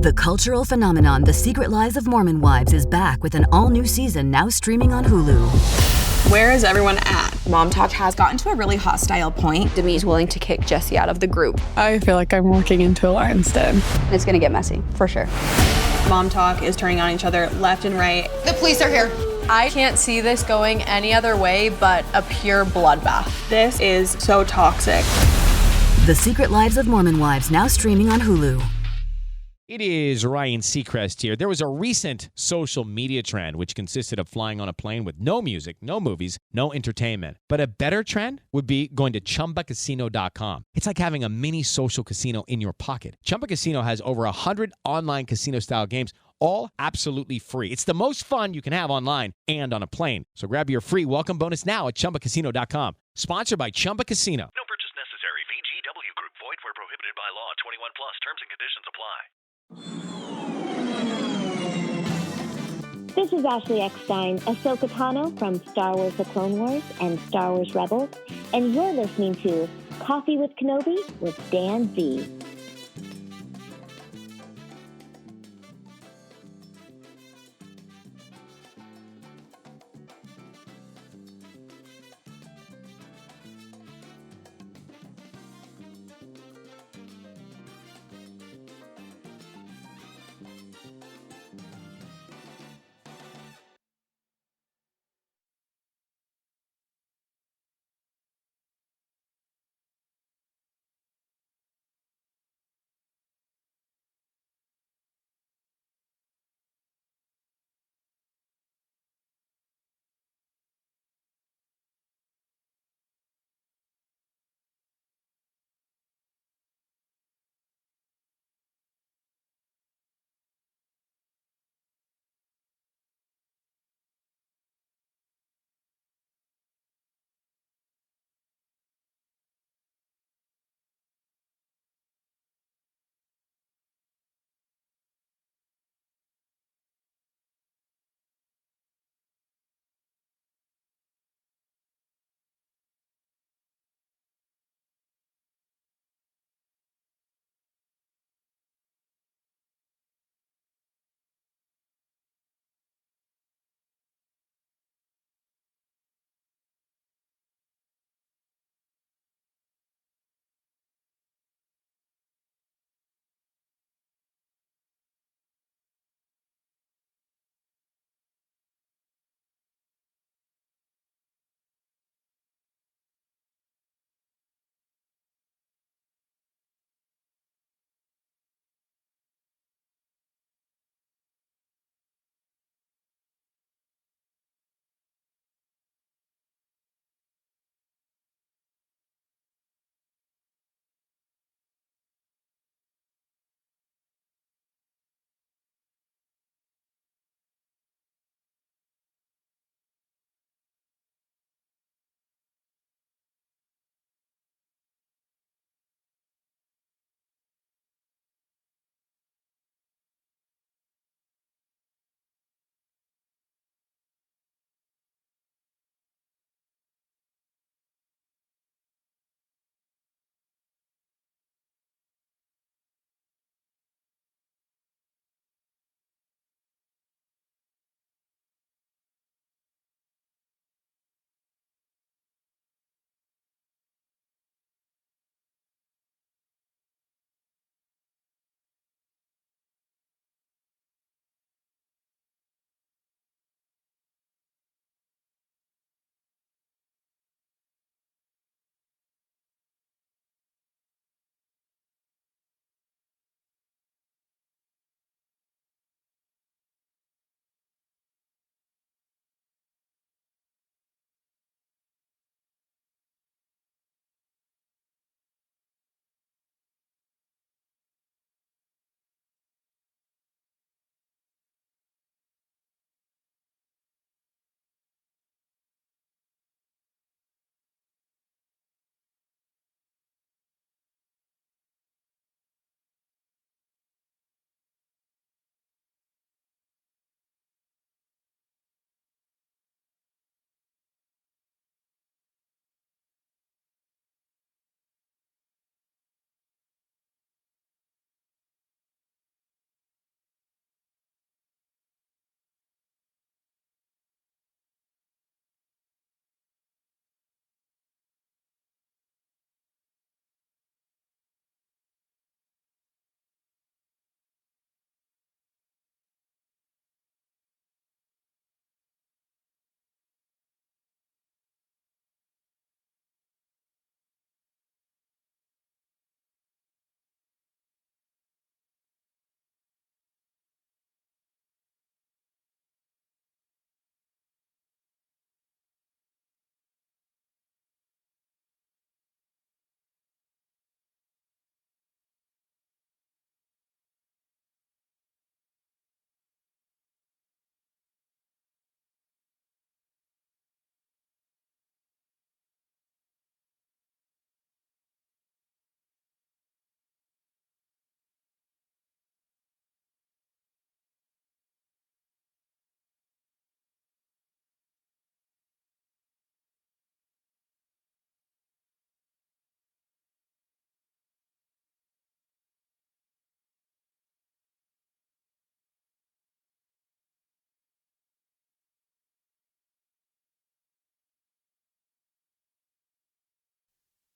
The cultural phenomenon The Secret Lives of Mormon Wives is back with an all-new season now streaming on Hulu. Where is everyone at? Mom talk has gotten to a really hostile point. Demi's willing to kick Jesse out of the group. I feel like I'm walking into a lion's den. It's gonna get messy, for sure. Mom talk is turning on each other left and right. The police are here. I can't see this going any other way but a pure bloodbath. This is so toxic. The Secret Lives of Mormon Wives now streaming on Hulu. It is Ryan Seacrest here. There was a recent social media trend which consisted of flying on a plane with no music, no movies, no entertainment. But a better trend would be going to ChumbaCasino.com. It's like having a mini social casino in your pocket. Chumba Casino has over 100 online casino-style games, all absolutely free. It's the most fun you can have online and on a plane. So grab your free welcome bonus now at ChumbaCasino.com. Sponsored by Chumba Casino. No purchase necessary. VGW Group. Void where prohibited by law. 21 plus. Terms and conditions apply. This is Ashley Eckstein, Ahsoka Tano from Star Wars The Clone Wars and Star Wars Rebels, and you're listening to Coffee with Kenobi with Dan Z.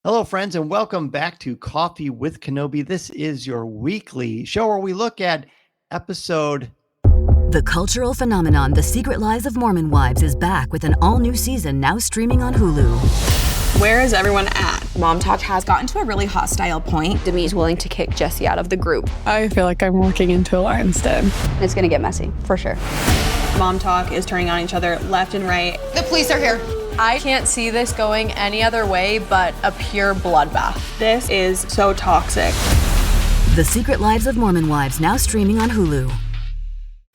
Hello, friends, and welcome back to Coffee with Kenobi. This is your weekly show where we look at episode... The cultural phenomenon The Secret Lives of Mormon Wives is back with an all-new season now streaming on Hulu. Where is everyone at? Mom talk has gotten to a really hostile point. Demi's willing to kick Jesse out of the group. I feel like I'm walking into a lion's den. It's gonna get messy, for sure. Mom talk is turning on each other left and right. The police are here. I can't see this going any other way but a pure bloodbath. This is so toxic. The Secret Lives of Mormon Wives now streaming on Hulu.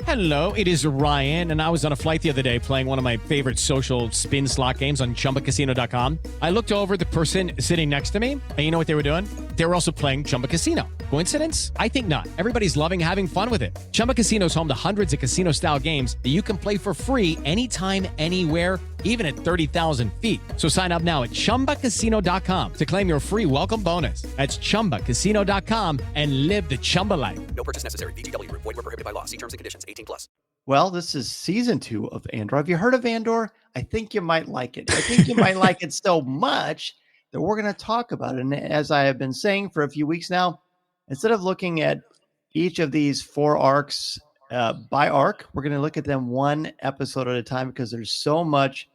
Hello, it is Ryan, and I was on a flight the other day playing one of my favorite social spin slot games on ChumbaCasino.com. I looked over at the person sitting next to me, and you know what they were doing? They were also playing Chumba Casino. Coincidence? I think not. Everybody's loving having fun with it. Chumba Casino is home to hundreds of casino-style games that you can play for free anytime, anywhere, even at 30,000 feet. So sign up now at ChumbaCasino.com to claim your free welcome bonus. That's ChumbaCasino.com and live the Chumba life. No purchase necessary. VGW. Void were prohibited by law. See terms and conditions. 18+. Well, this is season 2 of Andor. Have you heard of Andor? I think you might like it. I think you might like it so much that we're going to talk about it. And as I have been saying for a few weeks now, instead of looking at each of these 4 arcs by arc, we're going to look at them one episode at a time because there's so much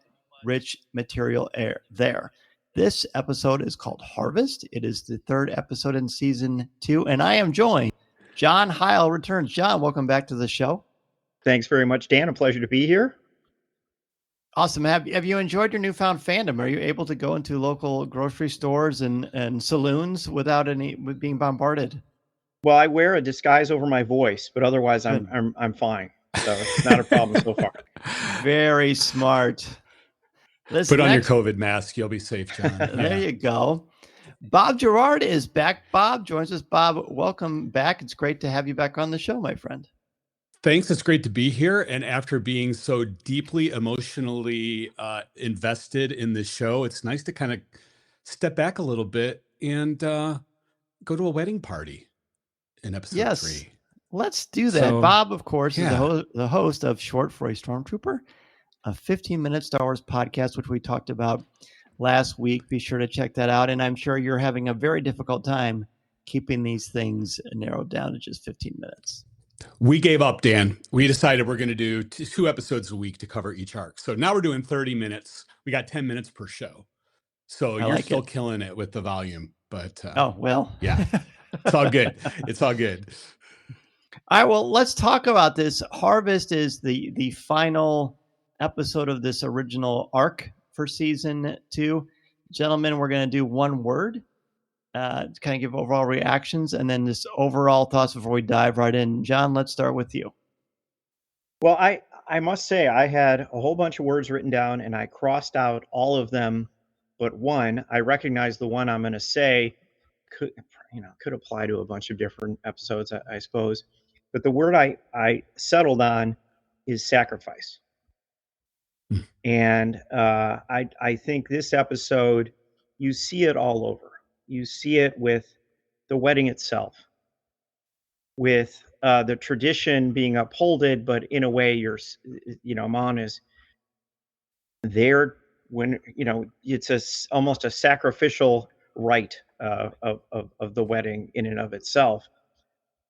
rich material there. This episode is called Harvest. It is the 3rd episode in season 2, and I am joined. John Heil returns. John, welcome back to the show. Thanks very much, Dan. A pleasure to be here. Awesome. Have you enjoyed your newfound fandom? Are you able to go into local grocery stores and saloons without being bombarded? Well, I wear a disguise over my voice, but otherwise I'm fine. So it's not a problem so far. Very smart. Listen, put on your COVID mask. You'll be safe, John. There you go. Bob Gerard is back. Bob joins us. Bob, welcome back. It's great to have you back on the show, my friend. Thanks. It's great to be here. And after being so deeply emotionally invested in this show, it's nice to kind of step back a little bit and go to a wedding party in episode 3. Let's do that. So, Bob, of course, is the host of Short For A Stormtrooper, a 15-minute Star Wars podcast, which we talked about last week. Be sure to check that out. And I'm sure you're having a very difficult time keeping these things narrowed down to just 15 minutes. We gave up, Dan. We decided we're going to do 2 episodes a week to cover each arc. So now we're doing 30 minutes. We got 10 minutes per show. So you're still killing it with the volume. But yeah, it's all good. It's all good. All right, well, let's talk about this. Harvest is the final episode of this original arc for season 2. Gentlemen, we're going to do one word to kind of give overall reactions and then just overall thoughts before we dive right in. John, let's start with you. Well, I must say I had a whole bunch of words written down and I crossed out all of them but one. I recognize the one I'm going to say could apply to a bunch of different episodes, I suppose. But the word I settled on is sacrifice. And I think this episode, you see it all over. You see it with the wedding itself, with the tradition being upholded, but in a way Mon is there when, it's almost a sacrificial rite of the wedding in and of itself.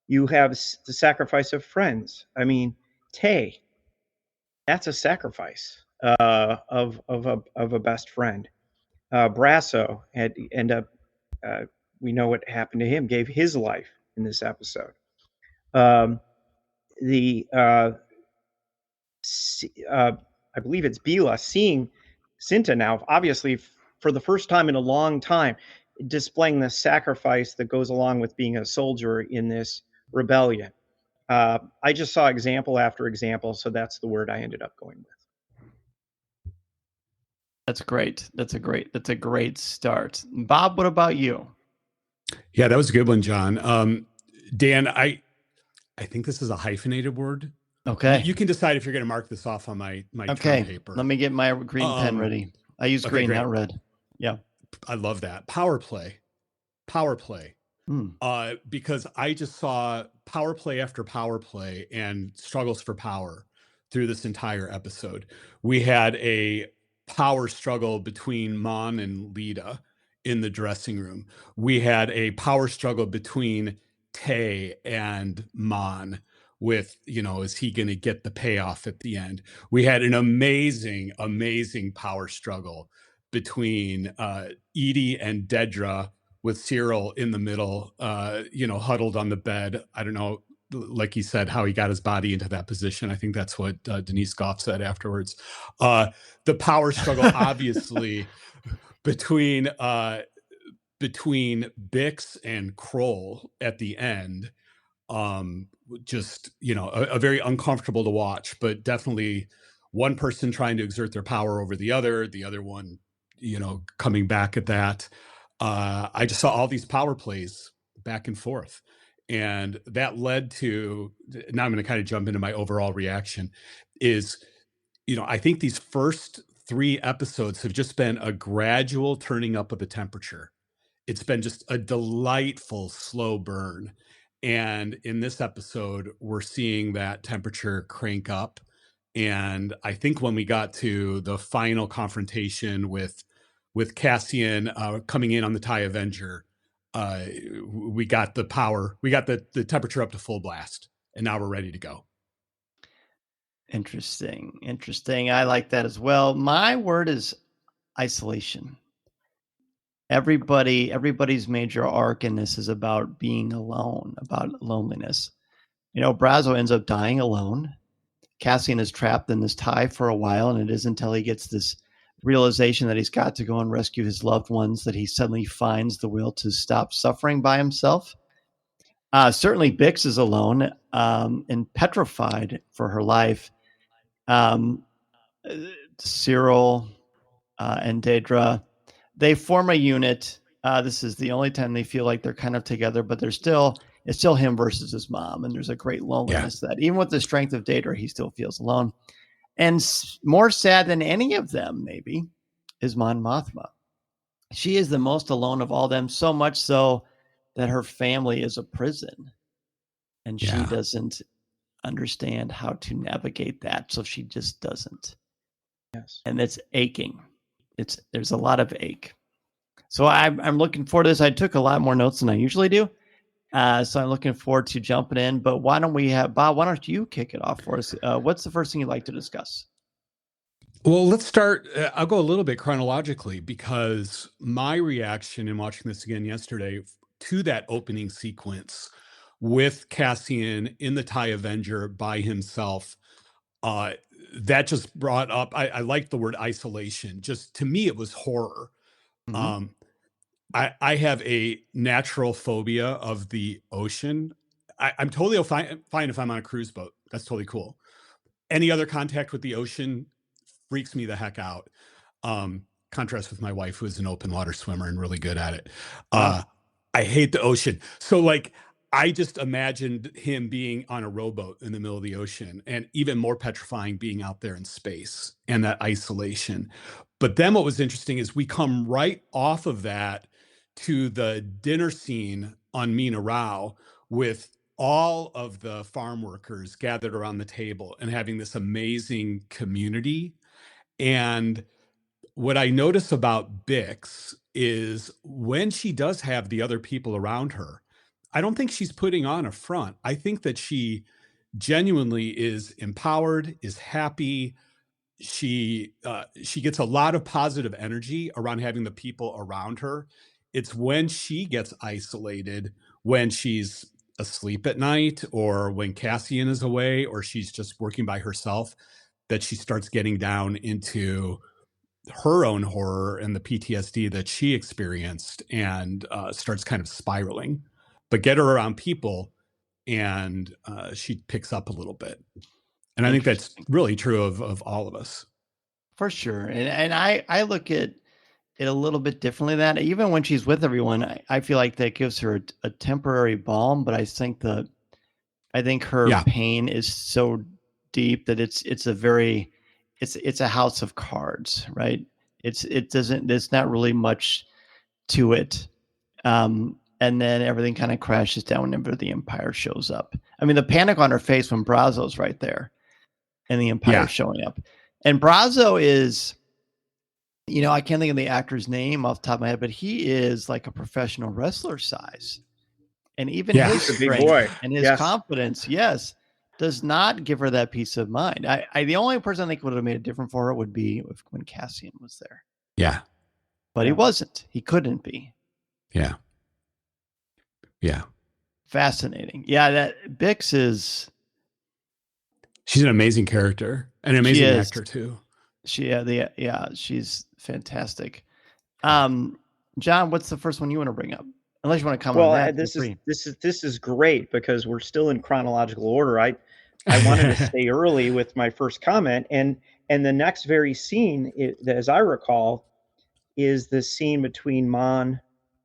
You have the sacrifice of friends. I mean, Tay, that's a sacrifice of a best friend. Brasso had end up. We know what happened to him. Gave his life in this episode. I believe it's Bila seeing Cinta now, obviously for the first time in a long time, displaying the sacrifice that goes along with being a soldier in this rebellion. I just saw example after example, so that's the word I ended up going with. That's great. That's a great start. Bob, what about you? Yeah, that was a good one, John. Dan, I think this is a hyphenated word. Okay. You can decide if you're going to mark this off on my term paper. Let me get my green pen ready. I use green, great. Not red. Yeah. I love that. Power play. Because I just saw power play after power play and struggles for power through this entire episode. We had a power struggle between Mon and Lita in the dressing room. We had a power struggle between Tay and Mon with, is he going to get the payoff at the end? We had an amazing, amazing power struggle between Edie and Dedra, with Cyril in the middle, huddled on the bed. I don't know, like he said, how he got his body into that position. I think that's what Denise Goff said afterwards. The power struggle, obviously, between Bix and Kroll at the end. Just, a very uncomfortable to watch, but definitely one person trying to exert their power over the other one, coming back at that. I just saw all these power plays back and forth. And that led to, now I'm going to kind of jump into my overall reaction, is, I think these first 3 episodes have just been a gradual turning up of the temperature. It's been just a delightful slow burn. And in this episode, we're seeing that temperature crank up. And I think when we got to the final confrontation with Cassian coming in on the TIE Avenger, we got the power, we got the temperature up to full blast, and now we're ready to go. Interesting. I like that as well. My word is isolation. Everybody's major arc in this is about being alone, about loneliness. Brazo ends up dying alone. Cassian is trapped in this TIE for a while, and it isn't until he gets this realization that he's got to go and rescue his loved ones that he suddenly finds the will to stop suffering by himself. Certainly Bix is alone and petrified for her life. Cyril and Dedra, they form a unit. This is the only time they feel like they're kind of together, but it's still him versus his mom. And there's a great loneliness that even with the strength of Dedra, he still feels alone. And more sad than any of them, maybe, is Mon Mothma. She is the most alone of all them, so much so that her family is a prison. And she doesn't understand how to navigate that, so she just doesn't. Yes. And it's aching. There's a lot of ache. So I'm looking forward to this. I took a lot more notes than I usually do. So I'm looking forward to jumping in, but why don't we have Bob? Why don't you kick it off for us? What's the first thing you'd like to discuss? Well, let's start. I'll go a little bit chronologically, because my reaction in watching this again yesterday to that opening sequence with Cassian in the TIE Avenger by himself, that just brought up, I like the word isolation. Just to me, it was horror. Mm-hmm. I have a natural phobia of the ocean. I'm totally fine if I'm on a cruise boat. That's totally cool. Any other contact with the ocean freaks me the heck out. Contrast with my wife, who is an open water swimmer and really good at it. I hate the ocean. So I just imagined him being on a rowboat in the middle of the ocean, and even more petrifying being out there in space and that isolation. But then what was interesting is we come right off of that to the dinner scene on Mina Rao with all of the farm workers gathered around the table and having this amazing community. And what I notice about Bix is when she does have the other people around her, I don't think she's putting on a front. I think that she genuinely is empowered, is happy. She gets a lot of positive energy around having the people around her. It's when she gets isolated, when she's asleep at night, or when Cassian is away, or she's just working by herself, that she starts getting down into her own horror and the PTSD that she experienced, and starts kind of spiraling. But get her around people, and she picks up a little bit. And I think that's really true of all of us. For sure. And I look at it a little bit differently than that. Even when she's with everyone, I feel like that gives her a temporary balm, but I think her pain is so deep that it's a house of cards, right? There's not really much to it. And then everything kind of crashes down whenever the Empire shows up. I mean, the panic on her face when Brazo's right there and the Empire showing up. And Brazo is I can't think of the actor's name off the top of my head, but he is like a professional wrestler size. And even his He's a big strength boy. and his confidence, does not give her that peace of mind. The only person I think would have made it different for her would be when Cassian was there. Yeah. But he wasn't. He couldn't be. Yeah. Yeah. Fascinating. Yeah, that Bix is... She's an amazing character. An amazing actor, too. She's fantastic. John, what's the first one you want to bring up? Unless you want to comment on that. This is great because we're still in chronological order. I wanted to stay early with my first comment, and the next very scene, as I recall, is the scene between Mon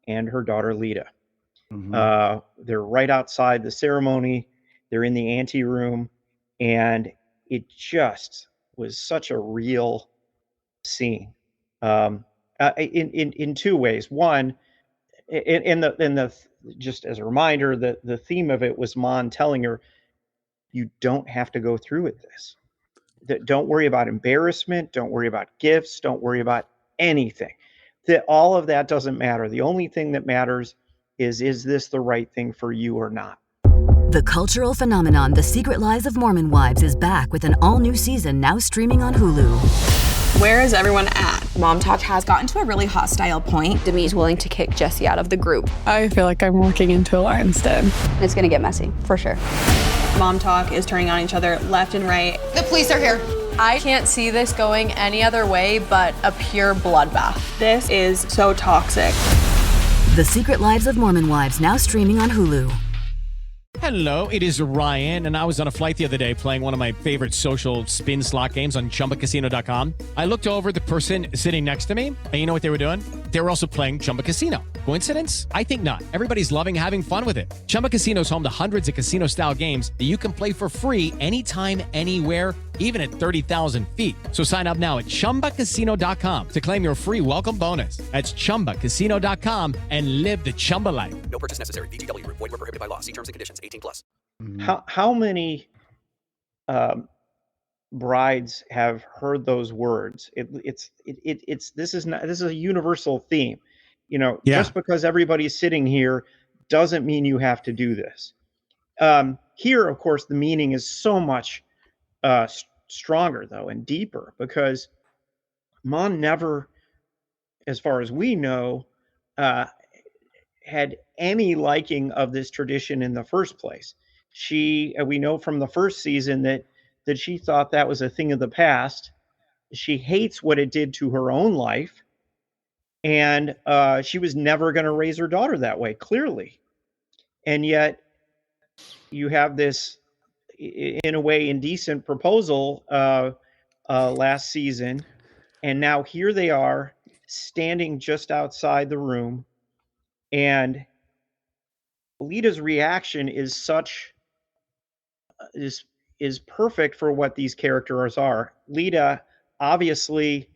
and her daughter Lita. Mm-hmm. They're right outside the ceremony. They're in the ante room, and it just was such a real scene. In two ways. One, in the just as a reminder, the theme of it was Mon telling her, "You don't have to go through with this. Don't worry about embarrassment. Don't worry about gifts. Don't worry about anything. That all of that doesn't matter. The only thing that matters is this the right thing for you or not?" The cultural phenomenon The Secret Lives of Mormon Wives is back with an all-new season now streaming on Hulu. Where is everyone at? Mom Talk has gotten to a really hostile point. Demi's willing to kick Jesse out of the group. I feel like I'm walking into a lion's den. It's gonna get messy, for sure. Mom Talk is turning on each other left and right. The police are here. I can't see this going any other way but a pure bloodbath. This is so toxic. The Secret Lives of Mormon Wives now streaming on Hulu. Hello, it is Ryan, and I was on a flight the other day playing one of my favorite social spin slot games on ChumbaCasino.com. I looked over at the person sitting next to me, and you know what they were doing? They were also playing Chumba Casino. Coincidence? I think not. Everybody's loving having fun with it. Chumba Casino is home to hundreds of casino-style games that you can play for free anytime, anywhere, even at 30,000 feet. So sign up now at ChumbaCasino.com to claim your free welcome bonus. That's ChumbaCasino.com and live the Chumba life. No purchase necessary. VGW. Void where prohibited by law. See terms and conditions. 18+. How many brides have heard those words? This is a universal theme. Just because everybody's sitting here doesn't mean you have to do this. Here, of course, the meaning is so much stronger, though, and deeper, because Mon never, as far as we know, had any liking of this tradition in the first place. We know from the first season that she thought that was a thing of the past. She hates what it did to her own life, and she was never going to raise her daughter that way, clearly. And yet you have this, in a way, indecent proposal last season, and now here they are standing just outside the room, and Lita's reaction is is perfect for what these characters are. Lita, obviously,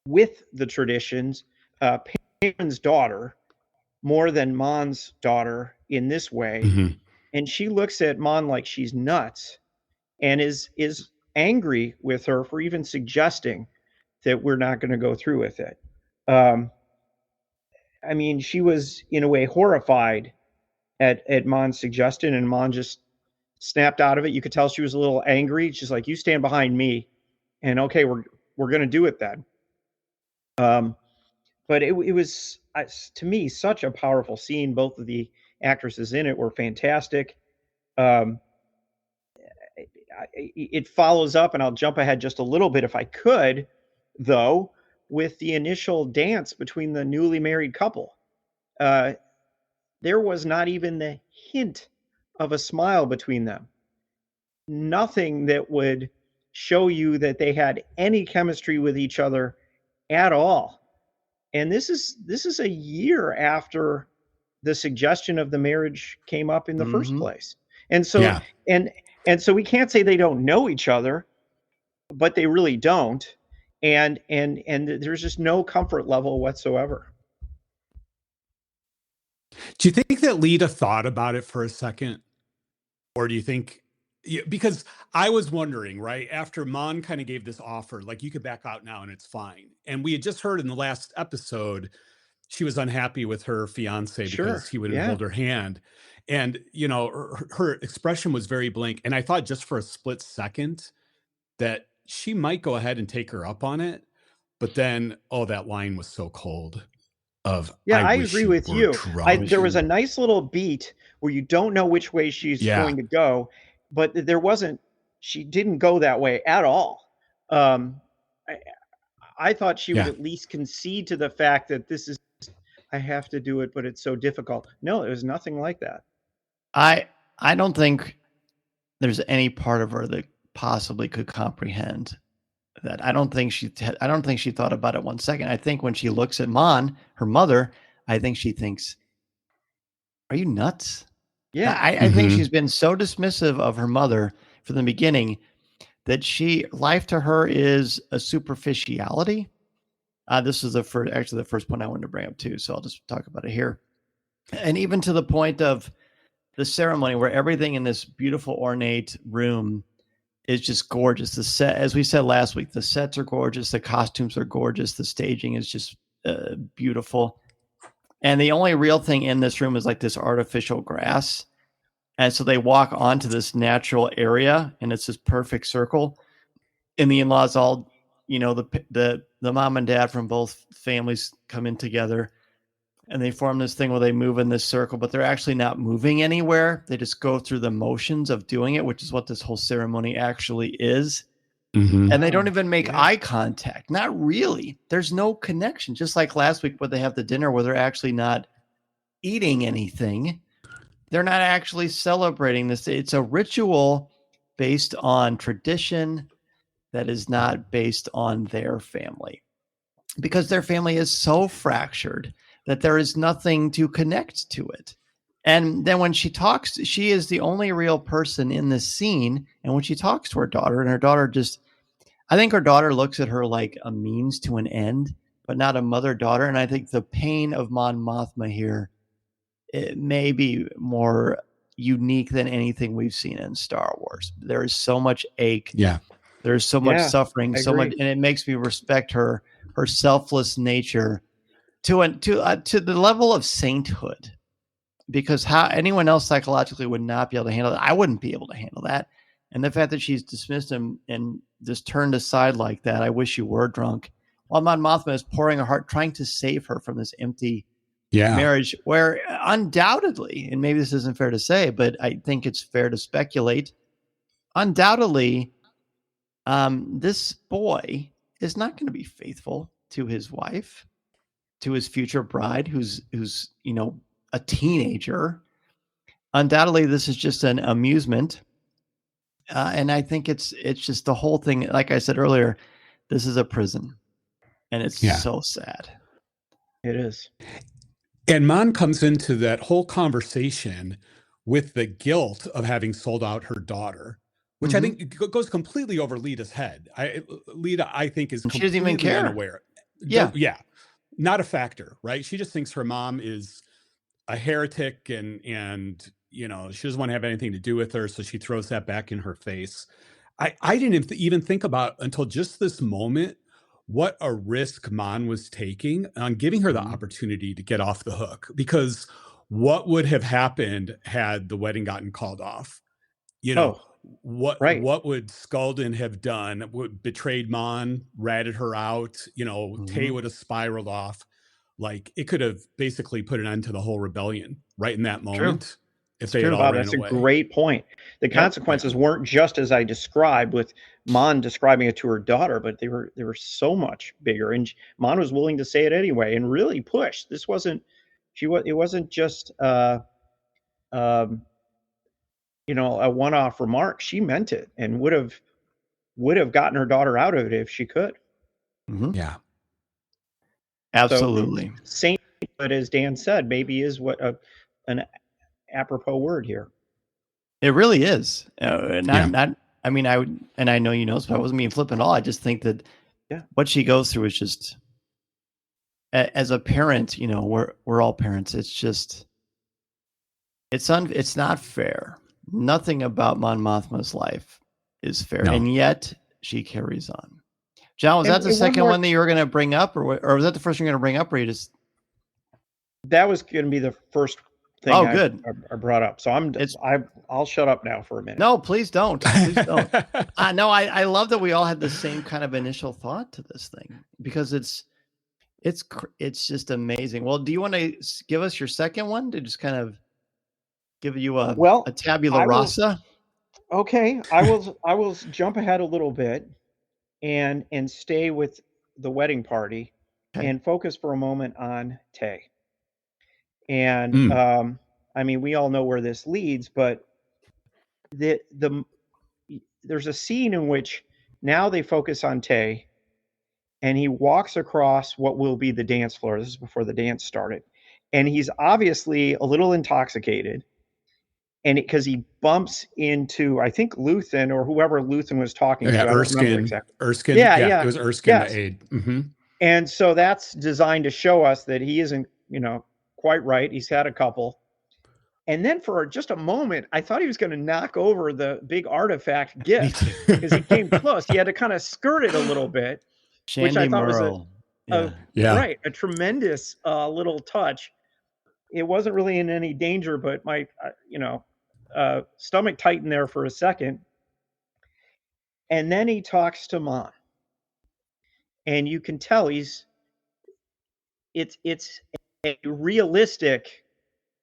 with the traditions, Perrin's daughter, more than Mon's daughter in this way. Mm-hmm. And she looks at Mon like she's nuts and is angry with her for even suggesting that we're not going to go through with it. I mean, she was in a way horrified at Mon's suggestion, and Mon just snapped out of it. You could tell she was a little angry. She's like, "You stand behind me, and okay, we're going to do it then." But it was, to me, such a powerful scene. Both of the actresses in it were fantastic. It follows up, and I'll jump ahead just a little bit if I could, though, with the initial dance between the newly married couple. There was not even the hint of a smile between them. Nothing that would show you that they had any chemistry with each other at all. And this is a year after the suggestion of the marriage came up in the first place. And so and so we can't say they don't know each other, but they really don't. And there's just no comfort level whatsoever. Do you think that Lita thought about it for a second? Or do you think Yeah, because I was wondering, right, after Mon kind of gave this offer, like, you could back out now and it's fine. And we had just heard in the last episode, she was unhappy with her fiance because Sure. he wouldn't Yeah. hold her hand. And, her expression was very blank. And I thought just for a split second that she might go ahead and take her up on it. But then, oh, that line was so cold of, Yeah, I I wish agree you with were you. drunk. There was a nice little beat where you don't know which way she's Yeah. going to go, but she didn't go that way at all. I, I thought she would Yeah. at least concede to the fact that I have to do it, but it's so difficult. No, it was nothing like that. I don't think there's any part of her that possibly could comprehend that. I don't think she thought about it 1 second. I think when she looks at Mon, her mother, I think she thinks, "Are you nuts?" Yeah. I think she's been so dismissive of her mother from the beginning that life to her is a superficiality. This is the first point I wanted to bring up too, so I'll just talk about it here. And even to the point of the ceremony where everything in this beautiful ornate room is just gorgeous. The set, as we said last week, the sets are gorgeous. The costumes are gorgeous. The staging is just beautiful. And the only real thing in this room is like this artificial grass. And so they walk onto this natural area and it's this perfect circle. And the in-laws all, the mom and dad from both families come in together and they form this thing where they move in this circle, but they're actually not moving anywhere. They just go through the motions of doing it, which is what this whole ceremony actually is. Mhm. And they don't even make eye contact. Not really. There's no connection. Just like last week where they have the dinner where they're actually not eating anything. They're not actually celebrating this. It's a ritual based on tradition that is not based on their family. Because their family is so fractured that there is nothing to connect to it. And then when she talks, she is the only real person in this scene. And when she talks to her daughter, and her daughter I think her daughter looks at her like a means to an end, but not a mother-daughter. And I think the pain of Mon Mothma here, it may be more unique than anything we've seen in Star Wars. There is so much ache. Yeah. There's so much suffering, I so much, agree. and it makes me respect her selfless nature to the level of sainthood, because how anyone else psychologically would not be able to handle that. I wouldn't be able to handle that. And the fact that she's dismissed him and just turned aside like that, I wish you were drunk, while Mon Mothma is pouring her heart, trying to save her from this empty marriage, where undoubtedly, and maybe this isn't fair to say, but I think it's fair to speculate, undoubtedly, this boy is not going to be faithful to his wife, to his future bride, who's a teenager. Undoubtedly, this is just an amusement, and I think it's just the whole thing. Like I said earlier, this is a prison, and it's so sad. It is. And Mon comes into that whole conversation with the guilt of having sold out her daughter, which I think goes completely over Lita's head. Lita, I think, is she doesn't even completely care. unaware. Yeah. Not a factor, right? She just thinks her mom is a heretic and she doesn't want to have anything to do with her, so she throws that back in her face. I didn't even think about until just this moment what a risk Mon was taking on giving her the opportunity to get off the hook, because what would have happened had the wedding gotten called off? What would Skulden have done? Betrayed Mon, ratted her out, Tay would have spiraled off. Like, it could have basically put an end to the whole rebellion right in that moment. If they had all ran That's away. a great point. The consequences weren't just as I described, with Mon describing it to her daughter, but they were so much bigger. And Mon was willing to say it anyway and really push. It wasn't just a one-off remark. She meant it and would have gotten her daughter out of it if she could. Yeah, absolutely. So, saint, but as Dan said, maybe is what an apropos word here. It really is. I know you know, so I wasn't being flippant at all. I just think that what she goes through is just, as a parent, we're all parents. It's just, it's not fair. Nothing about Mon Mothma's life is fair, No. and yet she carries on. John, was And- that the and one second more- one that you were going to bring up, or was that the first one you're going to bring up, or you just? That was going to be the first thing Oh, good. I brought up. So I'll shut up now for a minute. No, please don't. Please don't. No, I love that we all had the same kind of initial thought to this thing because it's just amazing. Well, do you want to give us your second one to just kind of give you a tabula rasa? Okay, I will jump ahead a little bit and stay with the wedding party and focus for a moment on Tay. And I mean, we all know where this leads, but there's a scene in which now they focus on Tay, and he walks across what will be the dance floor. This is before the dance started, and he's obviously a little intoxicated, and because he bumps into, I think, Luthen or whoever Luthen was talking to. I don't remember exactly. Erskine. Yeah. It was Erskine, Yes. the aide. Mm-hmm. And so that's designed to show us that he isn't, quite right. He's had a couple. And then for just a moment, I thought he was going to knock over the big artifact gift because he came close. He had to kind of skirt it a little bit, which I thought was a tremendous little touch. It wasn't really in any danger, but my, stomach tightened there for a second. And then he talks to Mon. And you can tell it's a realistic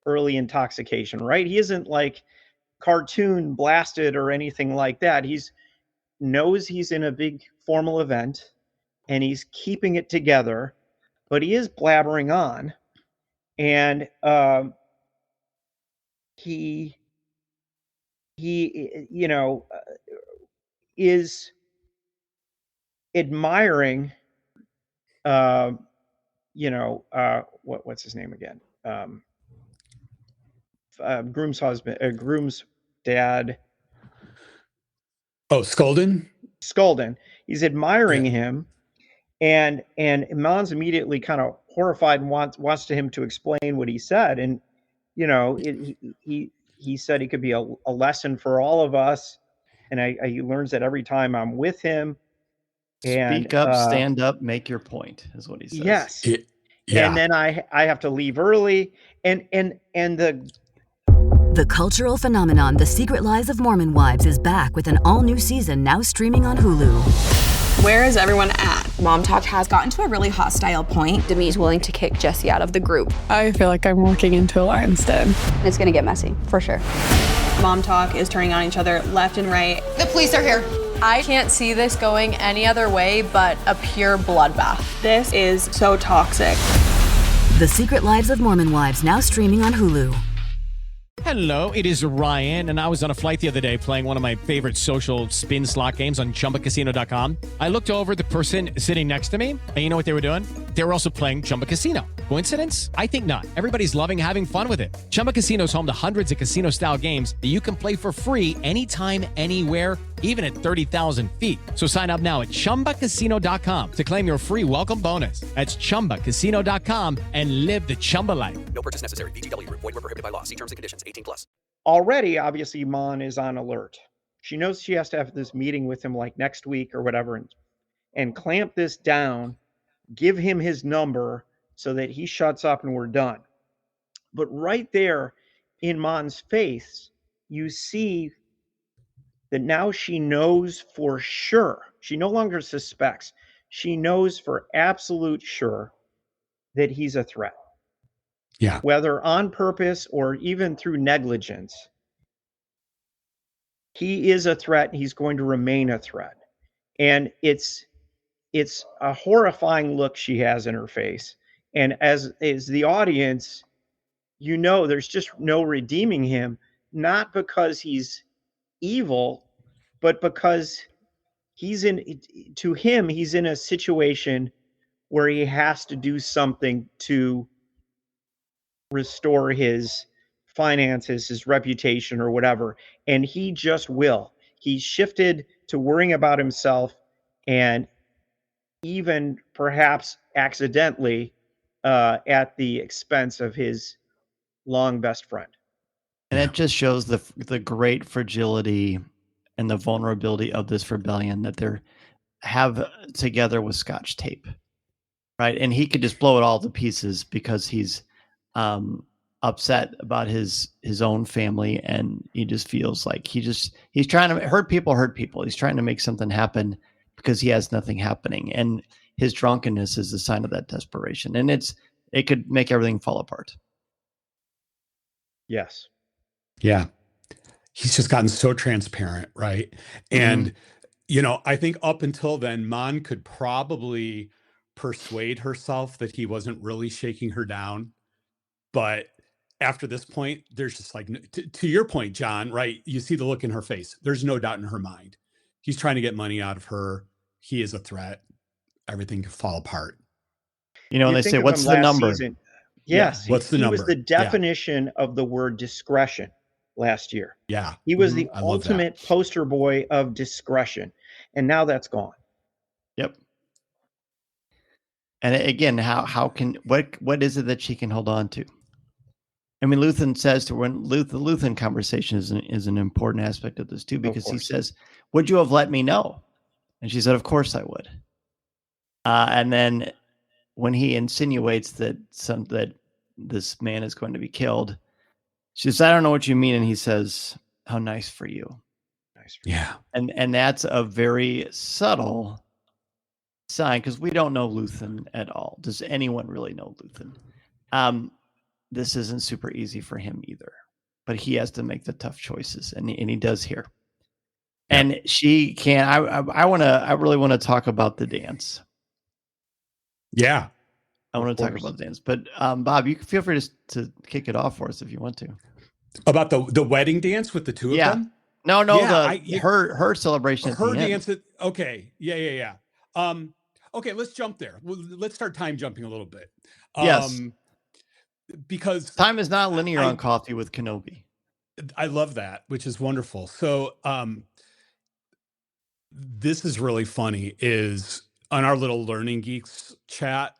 early intoxication, right? He isn't like cartoon blasted or anything like that. Knows he's in a big formal event and he's keeping it together, but he is blabbering on. And he is admiring what's his name again? Groom's husband, Groom's dad. Oh, Skolden. He's admiring him, and Mon's immediately kind of horrified and wants him to explain what he said. And he said he could be a lesson for all of us. And he learns that every time I'm with him. Speak up, stand up, make your point, is what he says. Yes. Yeah. And then I have to leave early. And The cultural phenomenon The Secret Lives of Mormon Wives is back with an all-new season now streaming on Hulu. Where is everyone at? Mom Talk has gotten to a really hostile point. Demi's willing to kick Jesse out of the group. I feel like I'm walking into a lion's den. It's gonna get messy, for sure. Mom Talk is turning on each other left and right. The police are here. I can't see this going any other way but a pure bloodbath. This is so toxic. The Secret Lives of Mormon Wives now streaming on Hulu. Hello, it is Ryan, and I was on a flight the other day playing one of my favorite social spin slot games on ChumbaCasino.com. I looked over at the person sitting next to me, and you know what they were doing? They were also playing Chumba Casino. Coincidence? I think not. Everybody's loving having fun with it. Chumba Casino is home to hundreds of casino-style games that you can play for free anytime, anywhere, even at 30,000 feet. So sign up now at ChumbaCasino.com to claim your free welcome bonus. That's ChumbaCasino.com and live the Chumba life. No purchase necessary. VGW. Void were prohibited by law. See terms and conditions. 18+. already, obviously, Mon is on alert. She knows she has to have this meeting with him like next week or whatever and clamp this down, give him his number so that he shuts up and we're done. But right there in Mon's face, you see that now she knows for sure. She no longer suspects. She knows for absolute sure that he's a threat. Yeah. Whether on purpose or even through negligence, he is a threat. He's going to remain a threat. And it's a horrifying look she has in her face. And as the audience, you know, there's just no redeeming him, not because he's evil, but because he's in a situation where he has to do something to restore his finances, his reputation, or whatever. And he just will. He's shifted to worrying about himself, and even perhaps accidentally at the expense of his long best friend. And it just shows the great fragility and the vulnerability of this rebellion that they have together with Scotch tape, right? And he could just blow it all to pieces because he's upset about his own family, and he just feels like he's trying to hurt people. He's trying to make something happen because he has nothing happening, and his drunkenness is a sign of that desperation, and it could make everything fall apart. Yes. Yeah. He's just gotten so transparent, right? And, I think up until then, Mon could probably persuade herself that he wasn't really shaking her down. But after this point, there's just like, to your point, John, right? You see the look in her face. There's no doubt in her mind. He's trying to get money out of her. He is a threat. Everything could fall apart. And they say, what's the number? Season, yes. What's the number? He was the definition of the word discretion last year. Yeah. He was the ultimate poster boy of discretion. And now that's gone. Yep. And again, what is it that she can hold on to? I mean, Luthen says the Luthen conversation is an important aspect of this too, because he says, would you have let me know? And she said, of course I would. And then when he insinuates that this man is going to be killed, she says, I don't know what you mean. And he says, how nice for you. Nice for you. Yeah. And that's a very subtle sign, because we don't know Luthen at all. Does anyone really know Luthen? This isn't super easy for him either, but he has to make the tough choices, and he does here. And she can. I really want to talk about the dance. Yeah, I want to talk about the dance. But Bob, you can feel free to kick it off for us if you want to. About the wedding dance with the two of them. No, her celebration. Her dance. Okay. Yeah. Okay, let's jump there. Let's start time jumping a little bit. Yes. Because time is not linear on Coffee with Kenobi. I love that, which is wonderful. So this is really funny, is on our little Learning Geeks chat,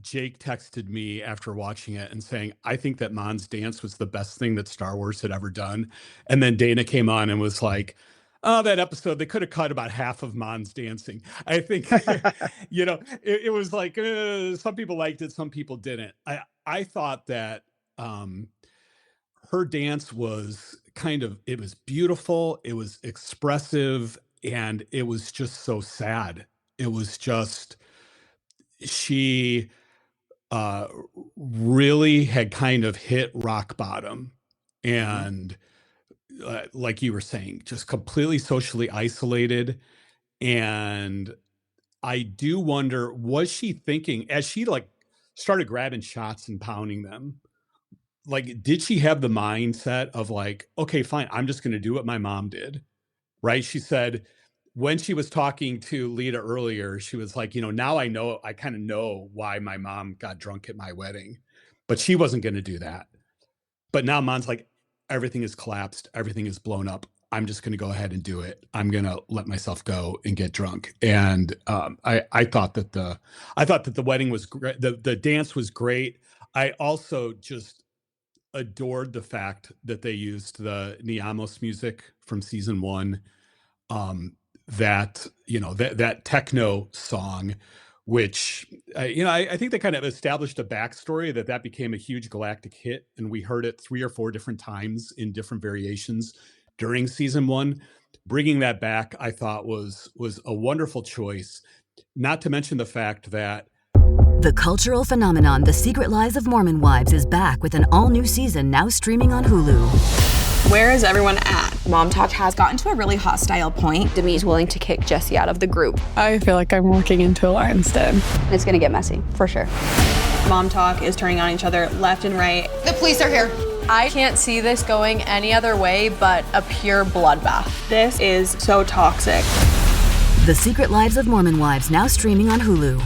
Jake texted me after watching it and saying, I think that Mon's dance was the best thing that Star Wars had ever done. And then Dana came on and was like, oh, that episode, they could have cut about half of Mon's dancing. I think, it was like, some people liked it, some people didn't. I thought that her dance was it was beautiful, it was expressive, and it was just so sad. It was just, she really had kind of hit rock bottom, and like you were saying, just completely socially isolated. And I do wonder, was she thinking, as she started grabbing shots and pounding them, did she have the mindset of okay, fine, I'm just going to do what my mom did, right? She said, when she was talking to Lita earlier, she was like, now I kind of know why my mom got drunk at my wedding, but she wasn't going to do that. But now Mom's like, everything is collapsed, everything is blown up, I'm just going to go ahead and do it. I'm going to let myself go and get drunk. And I thought that the wedding was great. The dance was great. I also just adored the fact that they used the Niamos music from season 1. That techno song, which, I think they kind of established a backstory that became a huge galactic hit. And we heard it 3 or 4 different times in different variations during season 1. Bringing that back, I thought was a wonderful choice, not to mention the fact that the cultural phenomenon The Secret Lives of Mormon Wives is back with an all-new season now streaming on Hulu. Where is everyone at? Mom Talk has gotten to a really hostile point. Demi's willing to kick Jesse out of the group. I feel like I'm walking into a lion's den. It's gonna get messy, for sure. Mom Talk is turning on each other left and right. The police are here. I can't see this going any other way but a pure bloodbath. This is so toxic. The Secret Lives of Mormon Wives now streaming on Hulu.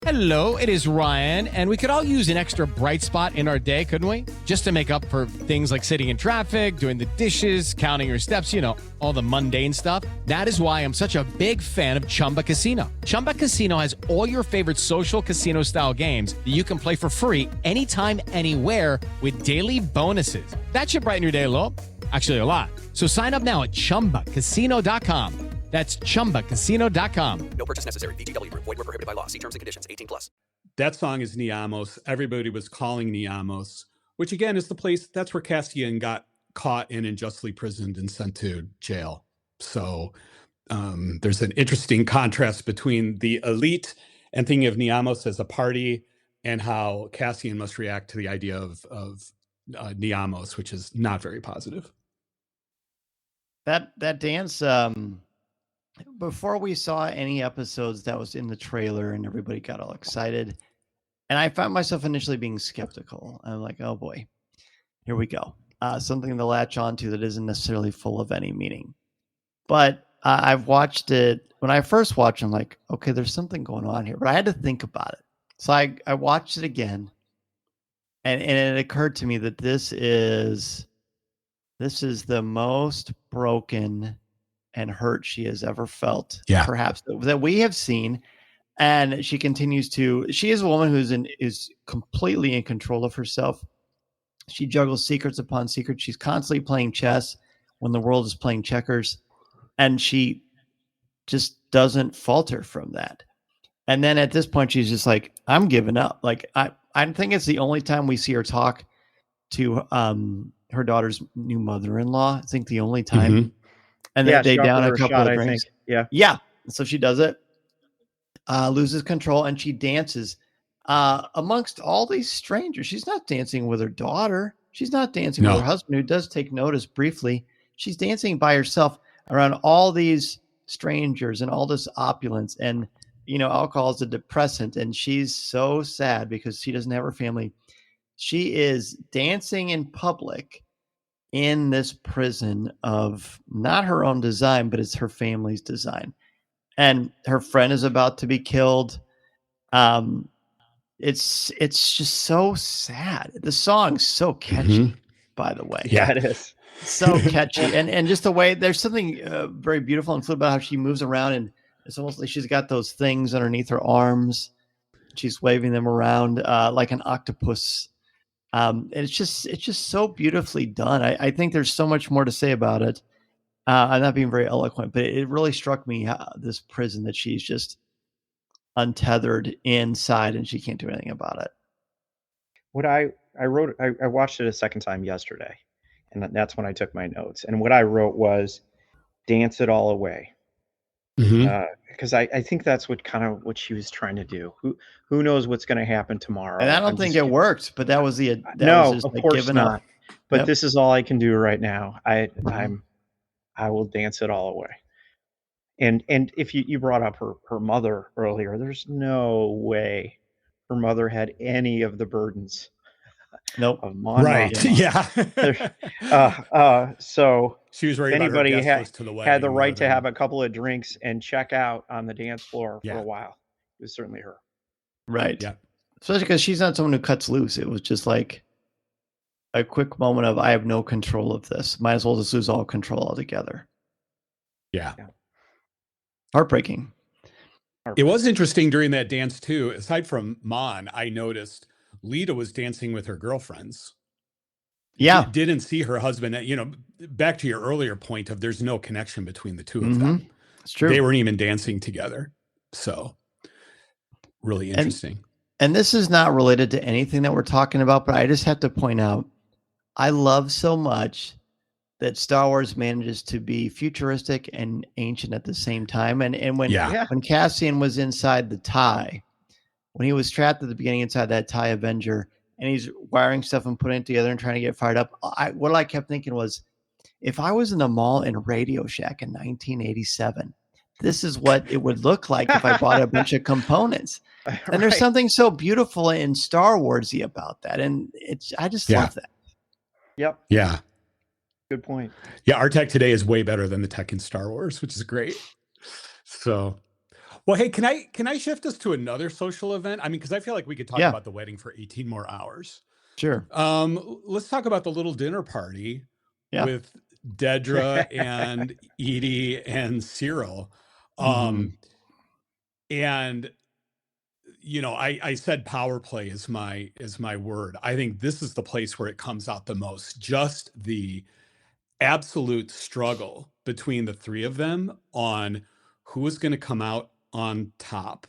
Hello, it is Ryan, and we could all use an extra bright spot in our day, couldn't we? Just to make up for things like sitting in traffic, doing the dishes, counting your steps, all the mundane stuff. That is why I'm such a big fan of Chumba Casino. Chumba Casino has all your favorite social casino-style games that you can play for free anytime, anywhere with daily bonuses. That should brighten your day a little. Actually, a lot. So sign up now at ChumbaCasino.com. That's ChumbaCasino.com. No purchase necessary. VGW Group. Void where prohibited by law. See terms and conditions. 18+. That song is Niamos. Everybody was calling Niamos, which again is the place. That's where Cassian got caught and unjustly imprisoned and sent to jail. So there's an interesting contrast between the elite and thinking of Niamos as a party and how Cassian must react to the idea of Niamos, which is not very positive. That dance, before we saw any episodes, that was in the trailer and everybody got all excited. And I found myself initially being skeptical. I'm like, oh boy, here we go. Something to latch onto that isn't necessarily full of any meaning. But I've watched it. When I first watched, I'm like, okay, there's something going on here. But I had to think about it. So I watched it again. And it occurred to me that this is the most broken and hurt she has ever felt, perhaps that we have seen. And she continues to. She is a woman is completely in control of herself. She juggles secrets upon secrets. She's constantly playing chess when the world is playing checkers, and she just doesn't falter from that. And then at this point, she's just like, "I'm giving up." Like I think it's the only time we see her talk to her daughter's new mother-in-law. I think the only time. Mm-hmm. And then they down a couple of drinks. Yeah. So she does it, loses control, and she dances amongst all these strangers. She's not dancing with her daughter. She's not dancing with her husband, who does take notice briefly. She's dancing by herself around all these strangers and all this opulence. And, alcohol is a depressant. And she's so sad because she doesn't have her family. She is dancing in public in this prison of not her own design, but it's her family's design. And her friend is about to be killed. It's just so sad. The song's so catchy, by the way. Yeah, it is. So catchy. And just the way, there's something very beautiful and fluid about how she moves around, and it's almost like she's got those things underneath her arms. She's waving them around like an octopus. It's just so beautifully done. I think there's so much more to say about it. I'm not being very eloquent, but it really struck me this prison that she's just untethered inside and she can't do anything about it. What I wrote, I watched it a second time yesterday, and that's when I took my notes. And what I wrote was, "Dance it all away." Because I think that's what she was trying to do. Who knows what's going to happen tomorrow? And I don't think it worked, but that was of course not. But this is all I can do right now. I will dance it all away. And if you brought up her mother earlier, there's no way her mother had any of the burdens. Nope. Of Mon Mothma. Yeah. So she was worried anybody about her guest list to the wedding, had the right to have a couple of drinks and check out on the dance floor for a while. It was certainly her. Right. Yeah. Especially because she's not someone who cuts loose. It was just like a quick moment of, I have no control of this. Might as well just lose all control altogether. Yeah. Heartbreaking. It was interesting during that dance too. Aside from Mon, I noticed Lita was dancing with her girlfriends. Yeah. Didn't see her husband. Back to your earlier point of there's no connection between the two of them. It's true. They weren't even dancing together. So really interesting. And this is not related to anything that we're talking about, but I just have to point out, I love so much that Star Wars manages to be futuristic and ancient at the same time. And when Cassian was inside the TIE, when he was trapped at the beginning inside that TIE Avenger, and he's wiring stuff and putting it together and trying to get fired up, what I kept thinking was, if I was in a mall in Radio Shack in 1987, this is what it would look like if I bought a bunch of components. And there's something so beautiful and Star Warsy about that. And I just love that. Yep. Yeah. Good point. Yeah. Our tech today is way better than the tech in Star Wars, which is great. So, Well, hey, can I shift us to another social event? I mean, because I feel like we could talk about the wedding for 18 more hours. Sure. Let's talk about the little dinner party Yeah. with Dedra and Edie and Cyril. And you know, I said power play is my word. I think this is the place where it comes out the most. Just the absolute struggle between the three of them on who is going to come out on top.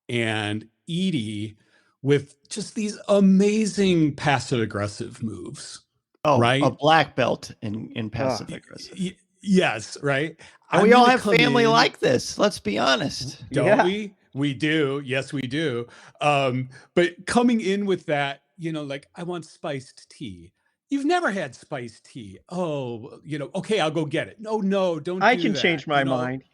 And Edie with just these amazing passive aggressive moves. Oh, right? A black belt in passive aggressive. Yes, right. And we all have family like this. Let's be honest. Don't we? We do. Yes, we do. But coming in with that, you know, like, I want spiced tea. You've never had spiced tea. Oh, you know, okay, I'll go get it. No, don't I do can that, change my you know? mind.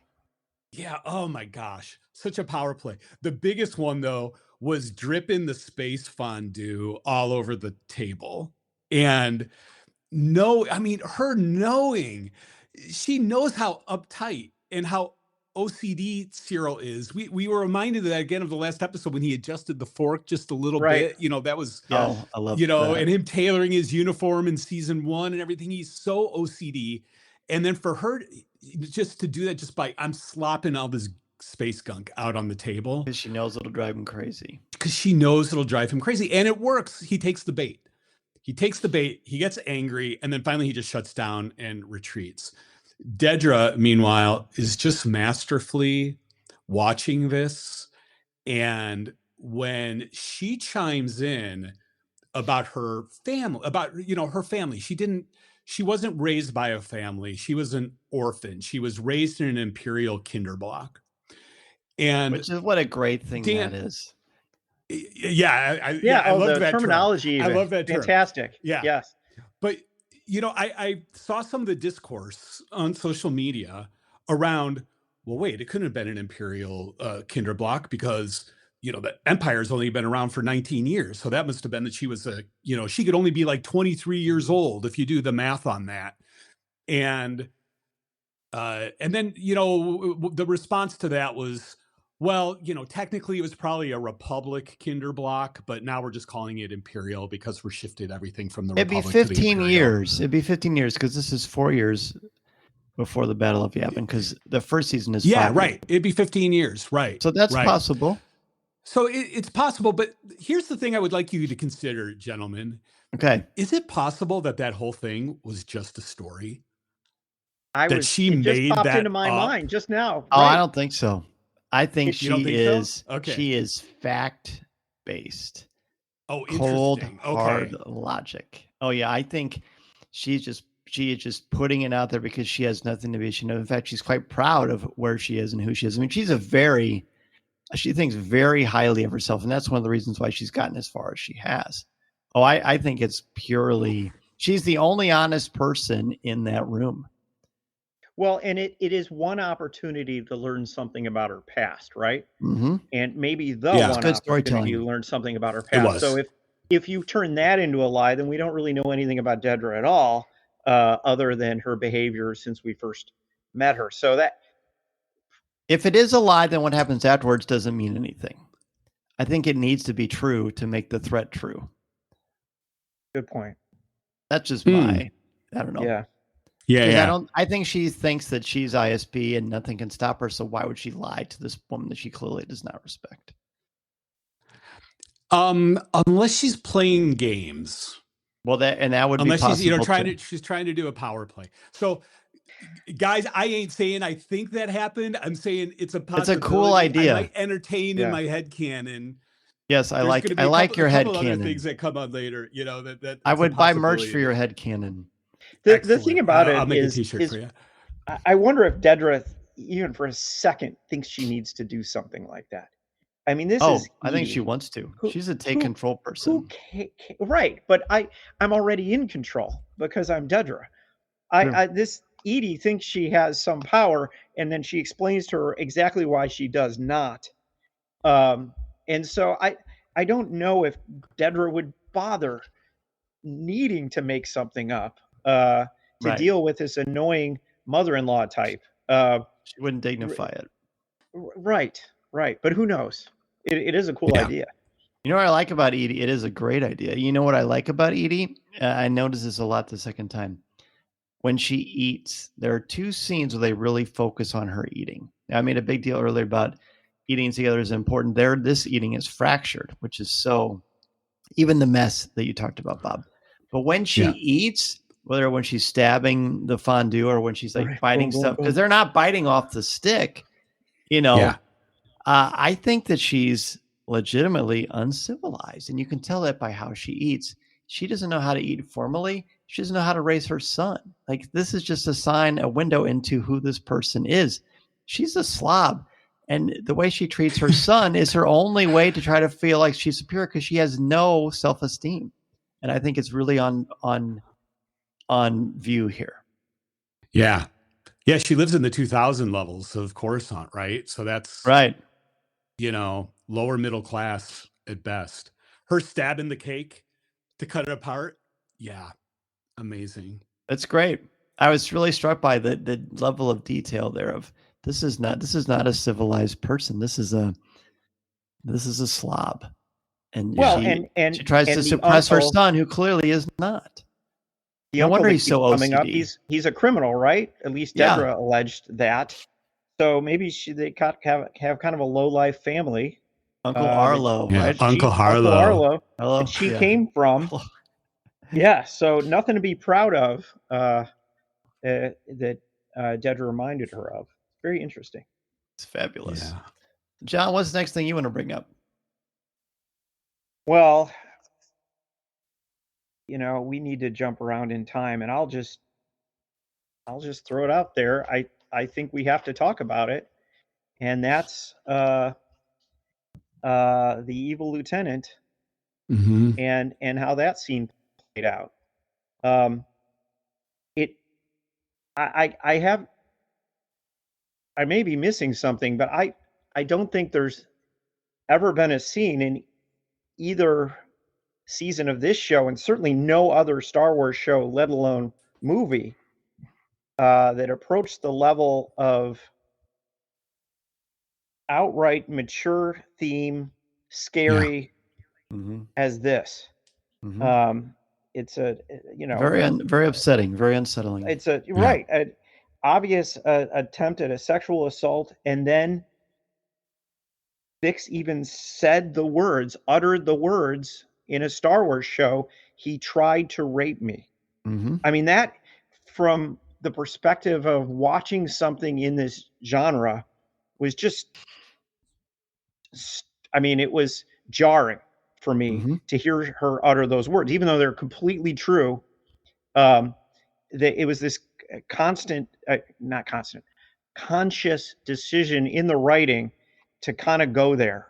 Yeah. Oh my gosh. Such a power play. The biggest one though was dripping the space fondue all over the table. And I mean, her knowing, she knows how uptight and how OCD Cyril is. We were reminded of that again of the last episode when he adjusted the fork just a little bit. You know, that was, I love you know, that. and him tailoring his uniform in season 1 and everything. He's so OCD. And then for her just to do that just by, I'm slopping all this space gunk out on the table. Because she knows it'll drive him crazy. Because she knows it'll drive him crazy. And it works. He takes the bait. He gets angry, and then finally he just shuts down and retreats. Dedra, meanwhile, is just masterfully watching this. And when she chimes in about her family, her family, she wasn't raised by a family. She was an orphan. She was raised in an imperial kinderblock. And which is what a great thing that is. Yeah, I love that terminology. I love that term. Fantastic. Yeah. Yes. But you know, I saw some of the discourse on social media around, well, wait, it couldn't have been an imperial kinderblock because, you know, the empire's only been around for 19 years. So that must have been that she was she could only be like 23 years old if you do the math on that. And then, you know, the response to that was, well, you know, technically it was probably a Republic Kinderblock, but now we're just calling it Imperial because we're shifted everything from the Republic to the Imperial. It'd be 15 years because this is 4 years before the Battle of Yavin because the first season is 5 years. Right. It'd be 15 years. Right. So that's possible. So it's possible. But here's the thing I would like you to consider, gentlemen. Okay. Is it possible that whole thing was just a story? It just popped into my mind just now. Oh, I don't think so. I think she is fact based. Oh, cold, interesting. hard logic. Oh yeah, I think she is just putting it out there because she has nothing to be ashamed of. In fact, she's quite proud of where she is and who she is. I mean, she thinks very highly of herself, and that's one of the reasons why she's gotten as far as she has. Oh, I think it's purely she's the only honest person in that room. Well, and it is one opportunity to learn something about her past, right? Mm-hmm. And maybe one opportunity to learn something about her past. So if you turn that into a lie, then we don't really know anything about Dedra at all, other than her behavior since we first met her. So that if it is a lie, then what happens afterwards doesn't mean anything. I think it needs to be true to make the threat true. Good point. That's just I don't know. Yeah. Yeah. I think she thinks that she's ISB and nothing can stop her. So why would she lie to this woman that she clearly does not respect? Unless she's playing games. Well, that would be possible. She's trying to do a power play. So, guys, I ain't saying I think that happened. I'm saying it's a possibility. It's a cool idea. I might entertain in my head canon. Yes, I like your head canon. Other things that come on later. You know that I would buy merch for your head canon. The thing about I'll make a t-shirt is for you. I wonder if Dedra, even for a second, thinks she needs to do something like that. I mean, I think she wants to. She's a take control person. Right, but I'm already in control because I'm Dedra. This Edie thinks she has some power, and then she explains to her exactly why she does not. And so I don't know if Dedra would bother needing to make something up to deal with this annoying mother-in-law type. She wouldn't dignify it. Right. Right. But who knows? It is a cool idea. You know what I like about Edie? It is a great idea. You know what I like about Edie? I noticed this a lot the second time. When she eats, there are two scenes where they really focus on her eating. I made a big deal earlier about eating together is important. This eating is fractured, which is so, even the mess that you talked about, Bob. But when she eats, whether when she's stabbing the fondue or when she's like biting stuff, because they're not biting off the stick, I think that she's legitimately uncivilized. And you can tell that by how she eats. She doesn't know how to eat formally. She doesn't know how to raise her son. Like, this is just a window into who this person is. She's a slob. And the way she treats her son is her only way to try to feel like she's superior, because she has no self-esteem. And I think it's really on view here. Yeah. Yeah, she lives in the 2000 levels of Coruscant, right? So that's right. Lower middle class at best. Her stabbing the cake to cut it apart. Yeah. Amazing. That's great. I was really struck by the level of detail there of this is not a civilized person. This is a slob. And she tries to suppress her son, who clearly is not. No wonder he's so OCD. Up, he's a criminal, right? At least Deborah alleged that. So maybe they have kind of a low-life family. Uncle Arlo, right? Uncle Harlow. Uncle Arlo. And she came from. Yeah, so nothing to be proud of that Dedra reminded her of. Very interesting. It's fabulous. Yeah. John, what's the next thing you want to bring up? Well, we need to jump around in time, and I'll just throw it out there. I think we have to talk about it, and that's the evil lieutenant, and how that scene played out. I may be missing something, but I don't think there's ever been a scene in either season of this show, and certainly no other Star Wars show, let alone movie, that approached the level of outright mature theme, scary as this. It's a very upsetting, very unsettling. It's an obvious attempt at a sexual assault, and then Bix even uttered the words in a Star Wars show, "He tried to rape me." I mean, that, from the perspective of watching something in this genre, was just, it was jarring for me to hear her utter those words, even though they're completely true. It was this conscious decision in the writing to kind of go there.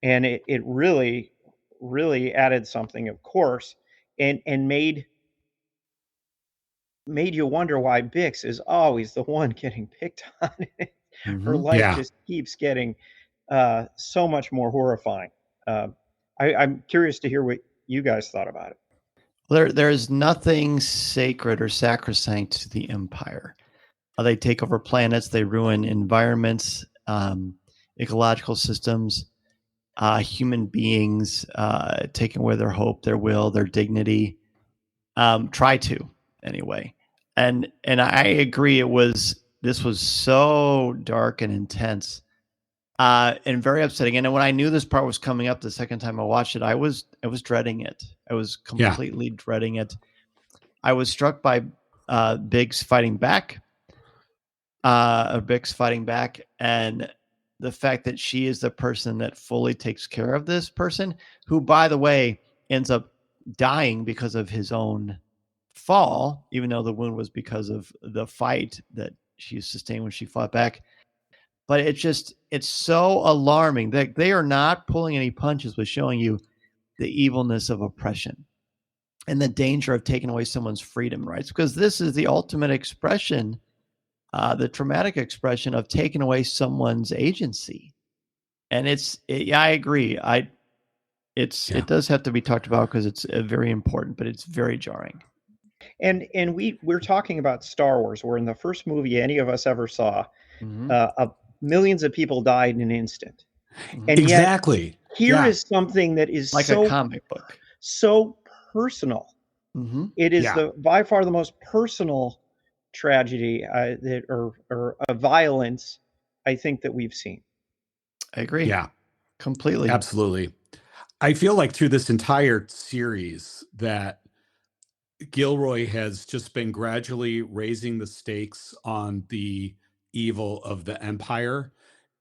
And it really, really added something, of course, and made you wonder why Bix is always the one getting picked on. Her life just keeps getting so much more horrifying. I'm curious to hear what you guys thought about it. There is nothing sacred or sacrosanct to the Empire. They take over planets, they ruin environments, ecological systems, human beings, taking away their hope, their will, their dignity. Try to, anyway. And I agree, this was so dark and intense, and very upsetting. And when I knew this part was coming up the second time I watched it, I was dreading it. I was completely dreading it. I was struck by Biggs fighting back, and the fact that she is the person that fully takes care of this person, who, by the way, ends up dying because of his own fall, even though the wound was because of the fight that she sustained when she fought back. But it's so alarming that they are not pulling any punches with showing you the evilness of oppression and the danger of taking away someone's freedom rights, because this is the ultimate expression, the traumatic expression of taking away someone's agency. And I agree. It does have to be talked about because it's very important, but it's very jarring. And we're talking about Star Wars, where in the first movie any of us ever saw, millions of people died in an instant. And Exactly. yet here is something that is like so a comic book, so personal. It is by far the most personal tragedy or a violence I think that we've seen. I agree. Yeah, completely. Absolutely. I feel like through this entire series that Gilroy has just been gradually raising the stakes on the evil of the Empire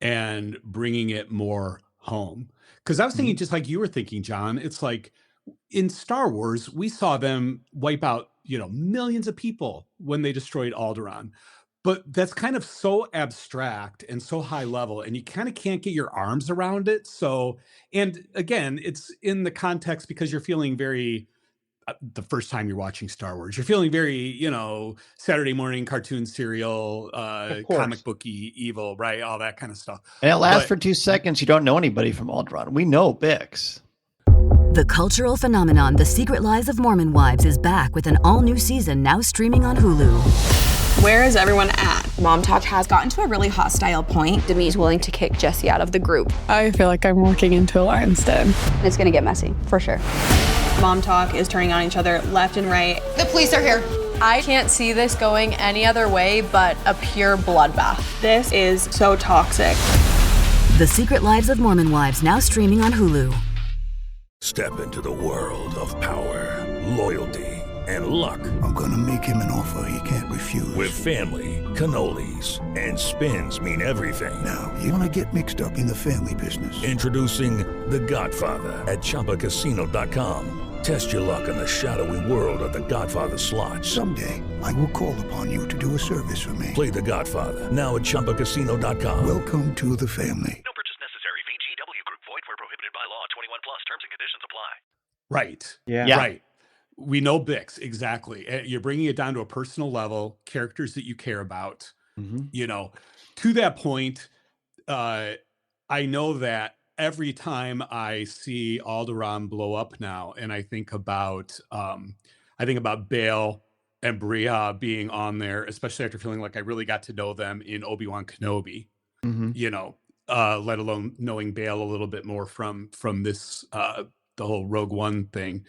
and bringing it more home. Because I was thinking, just like you were thinking, John, it's like in Star Wars, we saw them wipe out, millions of people when they destroyed Alderaan. But that's kind of so abstract and so high level, and you kind of can't get your arms around it. So, and again, it's in the context because you're feeling very, the first time you're watching Star Wars, you're feeling very, Saturday morning cartoon serial, comic booky evil, right? All that kind of stuff. And it lasts for 2 seconds. You don't know anybody from Alderaan. We know Bix. The cultural phenomenon The Secret Lives of Mormon Wives is back with an all-new season now streaming on Hulu. Where is everyone at? Mom Talk has gotten to a really hostile point. Demi's willing to kick Jesse out of the group. I feel like I'm working into a lion's den. It's gonna get messy, for sure. Mom Talk is turning on each other left and right. The police are here. I can't see this going any other way but a pure bloodbath. This is so toxic. The Secret Lives of Mormon Wives now streaming on Hulu. Step into the world of power, loyalty, and luck. I'm gonna make him an offer he can't refuse. With family, cannolis, and spins mean everything. Now, you wanna get mixed up in the family business. Introducing The Godfather at ChumbaCasino.com. Test your luck in the shadowy world of The Godfather slot. Someday, I will call upon you to do a service for me. Play The Godfather, now at ChumbaCasino.com. Welcome to the family. No purchase necessary. VGW Group. Void where prohibited by law. 21 plus. Terms and conditions apply. Right. Yeah. Right. We know Bix, exactly. You're bringing it down to a personal level, characters that you care about. To that point, I know that every time I see Alderaan blow up now, and I think about Bail and Bria being on there, especially after feeling like I really got to know them in Obi-Wan Kenobi, let alone knowing Bail a little bit more from this the whole Rogue One thing.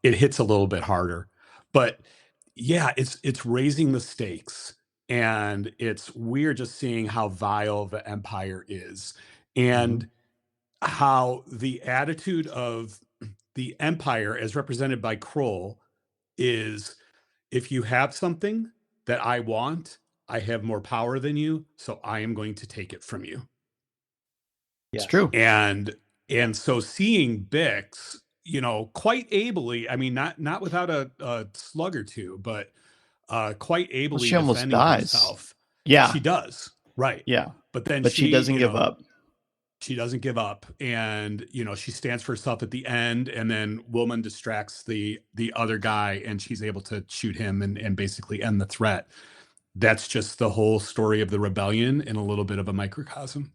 It hits a little bit harder, but yeah, it's raising the stakes, and it's weird just seeing how vile the Empire is, and how the attitude of the Empire, as represented by Kroll, is if you have something that I want, I have more power than you, so I am going to take it from you. It's true. And so seeing Bix, quite ably, I mean, not without a slug or two, but quite ably she almost defending dies. herself. Yeah. She does. Right. Yeah. But she doesn't give up. She doesn't give up. And, she stands for herself at the end, and then Woman distracts the other guy, and she's able to shoot him and basically end the threat. That's just the whole story of the rebellion in a little bit of a microcosm.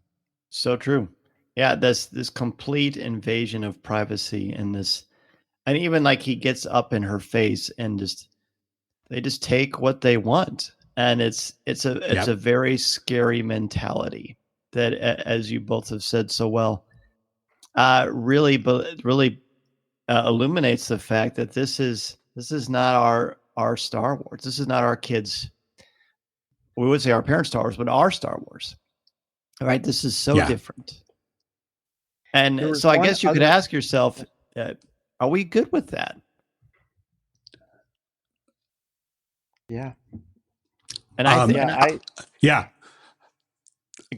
So true. Yeah, this complete invasion of privacy, and even like he gets up in her face and they just take what they want, and it's a very scary mentality that, as you both have said so well, really illuminates the fact that this is not our Star Wars. This is not our kids. We would say our parents' Star Wars, but our Star Wars. All right, this is so different. And so I guess you could ask yourself, are we good with that? Yeah. And I think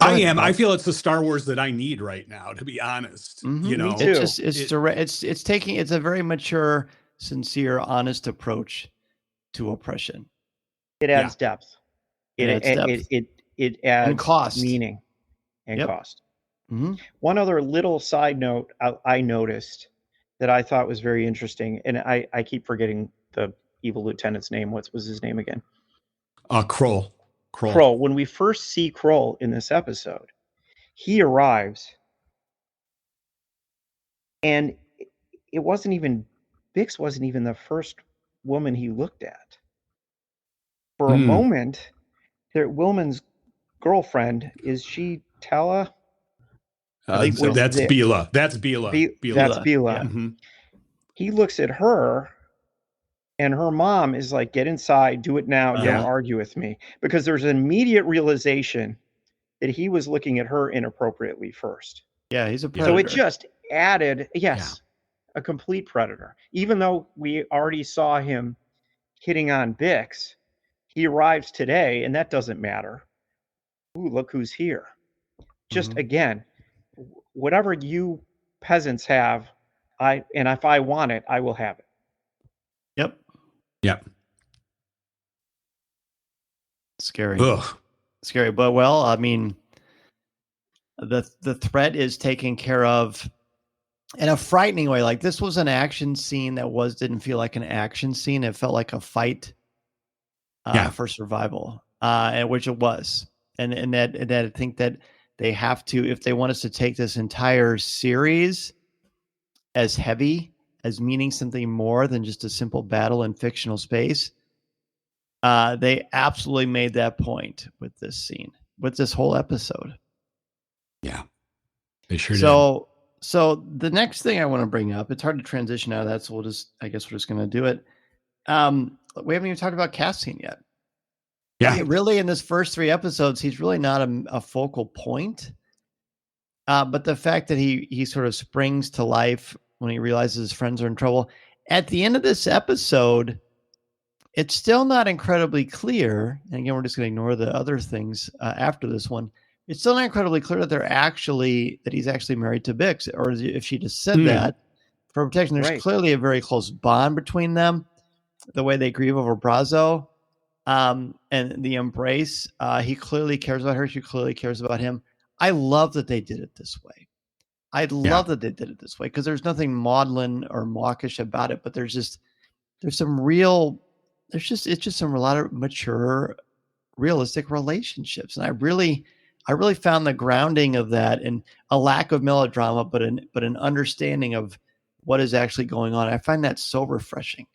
I am. I feel it's the Star Wars that I need right now, to be honest. Me too. It's a very mature, sincere, honest approach to oppression. It adds depth. It adds and cost. Meaning and cost. One other little side note I noticed that I thought was very interesting, and I keep forgetting the evil lieutenant's name. What was his name again? Kroll. Kroll. When we first see Kroll in this episode, he arrives, and Bix wasn't even the first woman he looked at. For a moment, Willman's girlfriend, is she Tala? so. That's Bila. That's Bila. That's Bila. Yeah. Mm-hmm. He looks at her, and her mom is like, "Get inside, do it now, don't argue with me." Because there's an immediate realization that he was looking at her inappropriately first. Yeah, he's a predator. So it just added, a complete predator. Even though we already saw him hitting on Bix, he arrives today, and that doesn't matter. Ooh, look who's here. Just again, whatever you peasants have, and if I want it, I will have it. Yep. Yep. Scary. Ugh. Scary. But well, I mean, the threat is taken care of in a frightening way. Like, this was an action scene that didn't feel like an action scene. It felt like a fight for survival, and which it was. And that I think that they have to, if they want us to take this entire series as heavy, as meaning something more than just a simple battle in fictional space, they absolutely made that point with this scene, with this whole episode. Yeah, they sure did. So the next thing I want to bring up, it's hard to transition out of that, so I guess we're just going to do it. We haven't even talked about Cassian yet. Yeah, really, in this first 3 episodes, he's really not a focal point. But the fact that he sort of springs to life when he realizes his friends are in trouble. At the end of this episode, it's still not incredibly clear. And again, we're just going to ignore the other things after this one. It's still not incredibly clear that he's actually married to Bix, or if she just said that for protection. There's clearly a very close bond between them. The way they grieve over Brazo. And the embrace, he clearly cares about her. She clearly cares about him. I love that they did it this way. That they did it this way, because there's nothing maudlin or mawkish about it, but there's some real, a lot of mature, realistic relationships. And I really found the grounding of that in a lack of melodrama, but an understanding of what is actually going on. I find that so refreshing.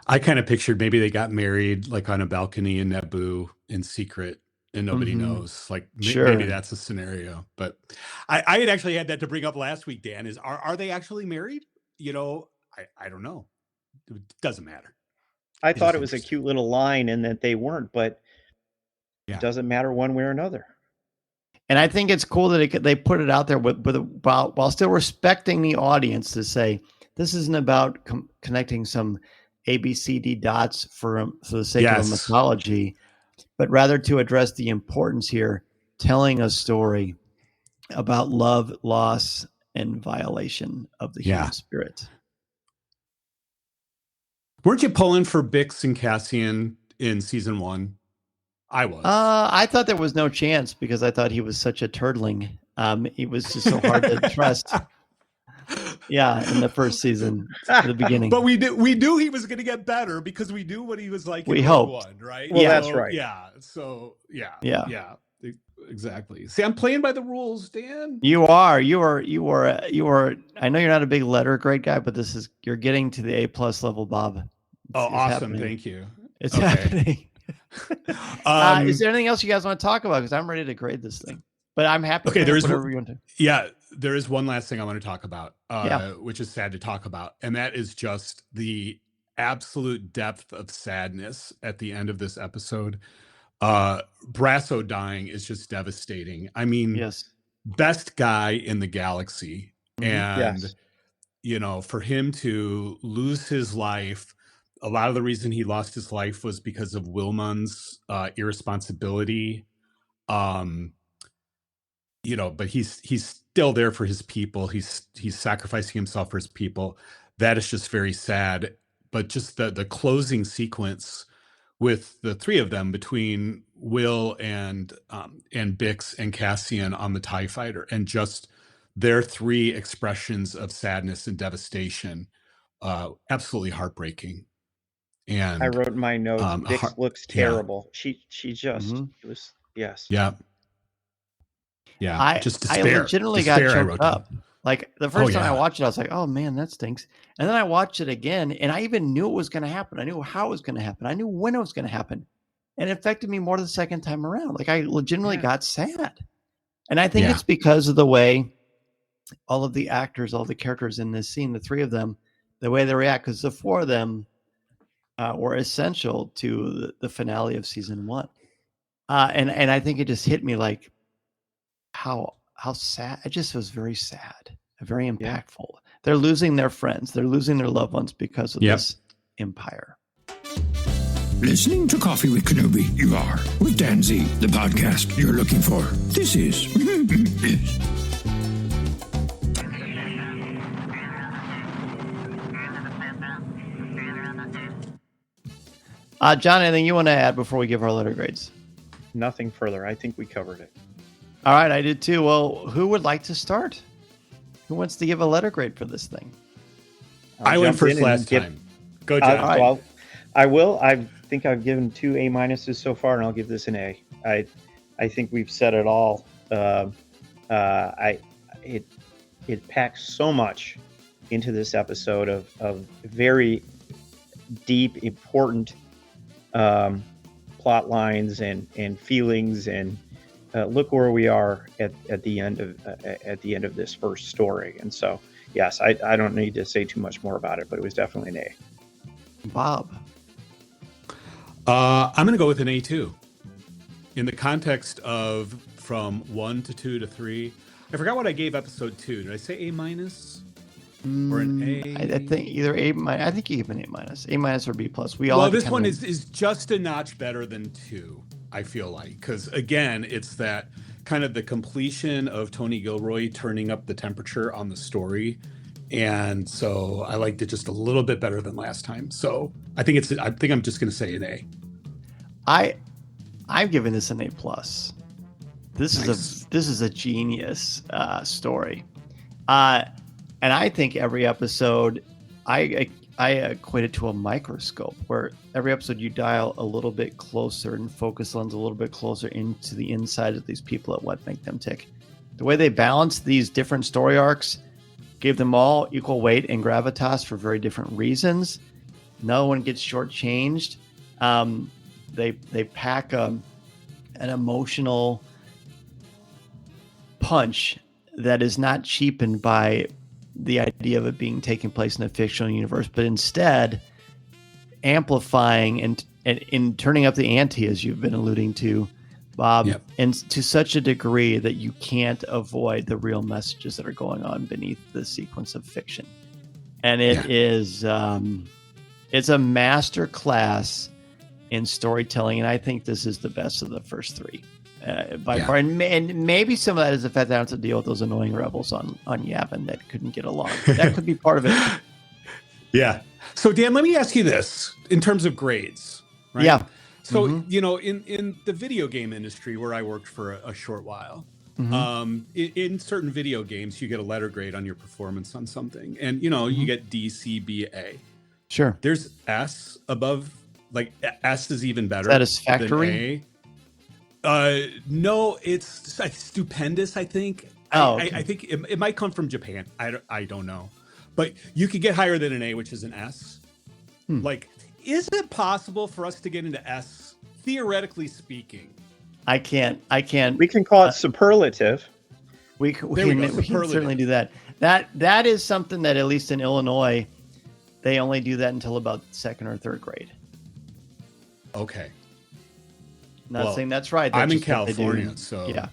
I kind of pictured maybe they got married like on a balcony in Naboo in secret and nobody knows. Like maybe that's a scenario. But I had actually had that to bring up last week, Dan, is are they actually married? You know, I don't know. It doesn't matter. I thought it was a cute little line and that they weren't, but it doesn't matter one way or another. And I think it's cool that they put it out there while still respecting the audience to say, this isn't about connecting some ABCD dots for the sake of a mythology, but rather to address the importance here, telling a story about love, loss, and violation of the human spirit. Weren't you pulling for Bix and Cassian in season 1? I was. I thought there was no chance because I thought he was such a turtling. He was just so hard to trust. Yeah, in the first season, at the beginning. But we knew he was going to get better because we knew what he was like. We hoped, one, right? Well, that's right. Yeah. So yeah. Exactly. See, I'm playing by the rules, Dan. You are. I know you're not a big letter grade guy, but you're getting to the A+ level, Bob. It's awesome! Happening. Thank you. It's happening. Is there anything else you guys want to talk about? Because I'm ready to grade this thing. But I'm happy. Okay, whatever you want to. Yeah, there is one last thing I want to talk about, which is sad to talk about, and that is just the absolute depth of sadness at the end of this episode. Brasso dying is just devastating. I mean, best guy in the galaxy, and for him to lose his life. A lot of the reason he lost his life was because of Wilmund's irresponsibility. But he's still there for his people. He's sacrificing himself for his people. That is just very sad. But just the closing sequence with the 3 of them, between Will and Bix and Cassian on the TIE fighter, and just their 3 expressions of sadness and devastation, absolutely heartbreaking. And I wrote in my notes, Bix looks terrible. She just it was just despair. I legitimately got choked up. Like the first time I watched it, I was like, "Oh man, that stinks." And then I watched it again, and I even knew it was going to happen. I knew how it was going to happen. I knew when it was going to happen, and it affected me more the second time around. Like I legitimately got sad. And I think Yeah. it's because of the way all of the actors, all the characters in this scene, the three of them, the way they react, because the four of them were essential to the finale of season 1. And I think it just hit me like how sad. It just was very sad, very impactful. They're losing their friends. They're losing their loved ones because of this empire. Listening to Coffee with Kenobi, you are. With Dan Z, the podcast you're looking for. This is... yes. John, anything you want to add before we give our letter grades? Nothing further. I think we covered it. All right, I did too. Well, who would like to start? Who wants to give a letter grade for this thing? I went first last time. Go, John. Right. Well, I will. I think I've given 2 A- so far, and I'll give this an A. I think we've said it all. It packs so much into this episode of very deep, important plot lines and feelings, and look where we are at the end of this first story. And so, yes, I don't need to say too much more about it, but it was definitely an A. Bob. I'm going to go with an A too. In the context of from 1 to 2 to 3, I forgot what I gave episode 2. Did I say A- or an A? I think either A-. I think you give an A-. A- or B+. Well, this one is just a notch better than 2. I feel like, because again, it's that kind of the completion of Tony Gilroy turning up the temperature on the story. And so I liked it just a little bit better than last time. So I think I'm just going to say an A. I've given this an A+. This is a genius story. And I think every episode, I equate it to a microscope, where every episode you dial a little bit closer and focus lens a little bit closer into the inside of these people at what make them tick. The way they balance these different story arcs, gave them all equal weight and gravitas for very different reasons. No one gets shortchanged. They pack an emotional punch that is not cheapened by the idea of it being taking place in a fictional universe, but instead amplifying and in turning up the ante, as you've been alluding to, Bob, and to such a degree that you can't avoid the real messages that are going on beneath the sequence of fiction. And it is it's a master class in storytelling, and I think this is the best of the first 3 by far. And maybe some of that is the fact that I don't have to deal with those annoying rebels on Yavin that couldn't get along. That could be part of it. Yeah. So Dan, let me ask you this in terms of grades, right? Yeah. So, in the video game industry where I worked for a short while, in certain video games, you get a letter grade on your performance on something. And, you get D, C, B, A. Sure. There's S above, like S is even better. Satisfactory? Than A. No, it's stupendous, I think. I think it might come from Japan. I don't know. But you could get higher than an A, which is an S. Like, is it possible for us to get into S, theoretically speaking? I can't. We can call it superlative. We can certainly do that. That is something that, at least in Illinois, they only do that until about 2nd or 3rd grade. Okay. Not saying that's right. That's I'm in just what they do. California, so yeah.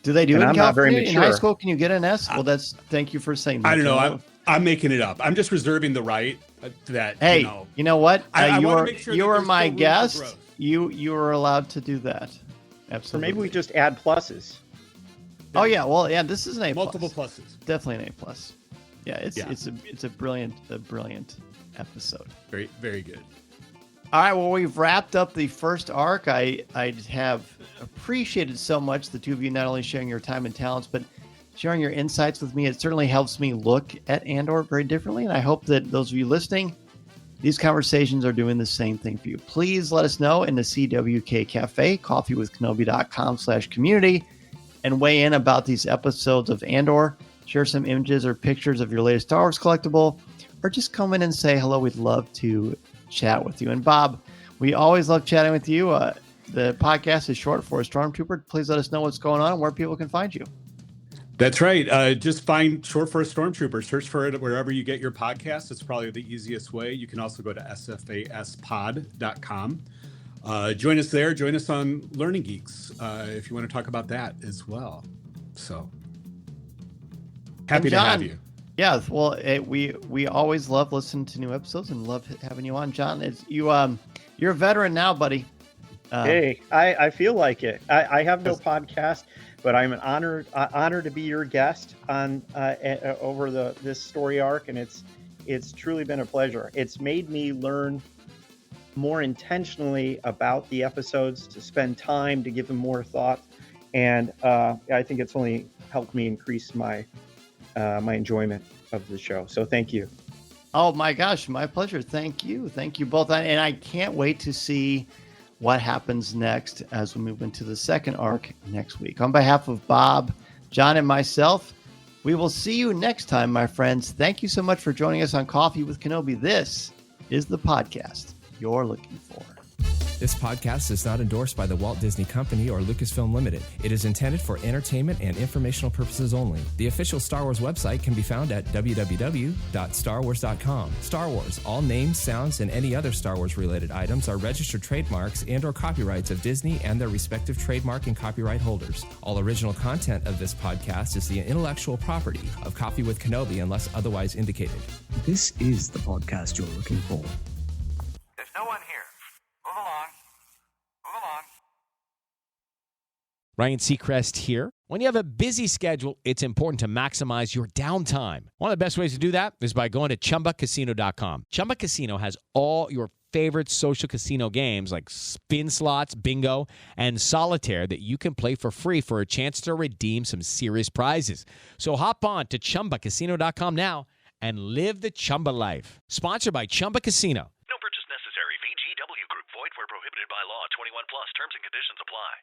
Do they do it in I'm California? not very In high mature. school, can you get an S? Well, thank you for saying that. I don't know. I'm making it up. I'm just reserving the right that. Hey, you know what? I you wanna are make sure you that are there's my still room for guest. growth. You are allowed to do that. Or Absolutely. maybe we just add pluses. Oh yeah. Well, yeah. This is an A+. Multiple pluses. Definitely an A+. Yeah. It's a brilliant episode. Very, very good. All right, well, we've wrapped up the first arc. I have appreciated so much the two of you not only sharing your time and talents, but sharing your insights with me. It certainly helps me look at Andor very differently, and I hope that those of you listening, these conversations are doing the same thing for you. Please let us know in the CWK Cafe, coffeewithkenobi.com/community, and weigh in about these episodes of Andor. Share some images or pictures of your latest Star Wars collectible, or just come in and say hello. We'd love to chat with you. And Bob, we always love chatting with you. The podcast is short for a Stormtrooper. Please let us know what's going on and where people can find you. That's right. Just find Short for a Stormtrooper. Search for it wherever you get your podcast. It's probably the easiest way. You can also go to sfaspod.com. Join us there. Join us on Learning Geeks if you want to talk about that as well. So happy to have you. Yeah, well, we always love listening to new episodes and love having you on, John. You're a veteran now, buddy. Hey, I feel like it. I have no podcast, but I'm honored to be your guest on over this story arc, and it's truly been a pleasure. It's made me learn more intentionally about the episodes, to spend time, to give them more thought, and I think it's only helped me increase my enjoyment of the show. So thank you. Oh my gosh, my pleasure. Thank you both, and I can't wait to see what happens next as we move into the second arc next week. On behalf of Bob, John, and myself, we will see you next time, my friends. Thank you so much for joining us on Coffee with Kenobi. This is the podcast you're looking for. This podcast is not endorsed by the Walt Disney Company or Lucasfilm Limited. It is intended for entertainment and informational purposes only. The official Star Wars website can be found at www.starwars.com. Star Wars, all names, sounds, and any other Star Wars related items are registered trademarks and or copyrights of Disney and their respective trademark and copyright holders. All original content of this podcast is the intellectual property of Coffee with Kenobi unless otherwise indicated. This is the podcast you're looking for. There's no one here. Move along. Move along. Ryan Seacrest here. When you have a busy schedule, it's important to maximize your downtime. One of the best ways to do that is by going to ChumbaCasino.com. Chumba Casino has all your favorite social casino games like spin slots, bingo, and solitaire that you can play for free for a chance to redeem some serious prizes. So hop on to ChumbaCasino.com now and live the Chumba life. Sponsored by Chumba Casino. No purchase necessary. VGW Group. Void where prohibited by law. 21 plus. Terms and conditions apply.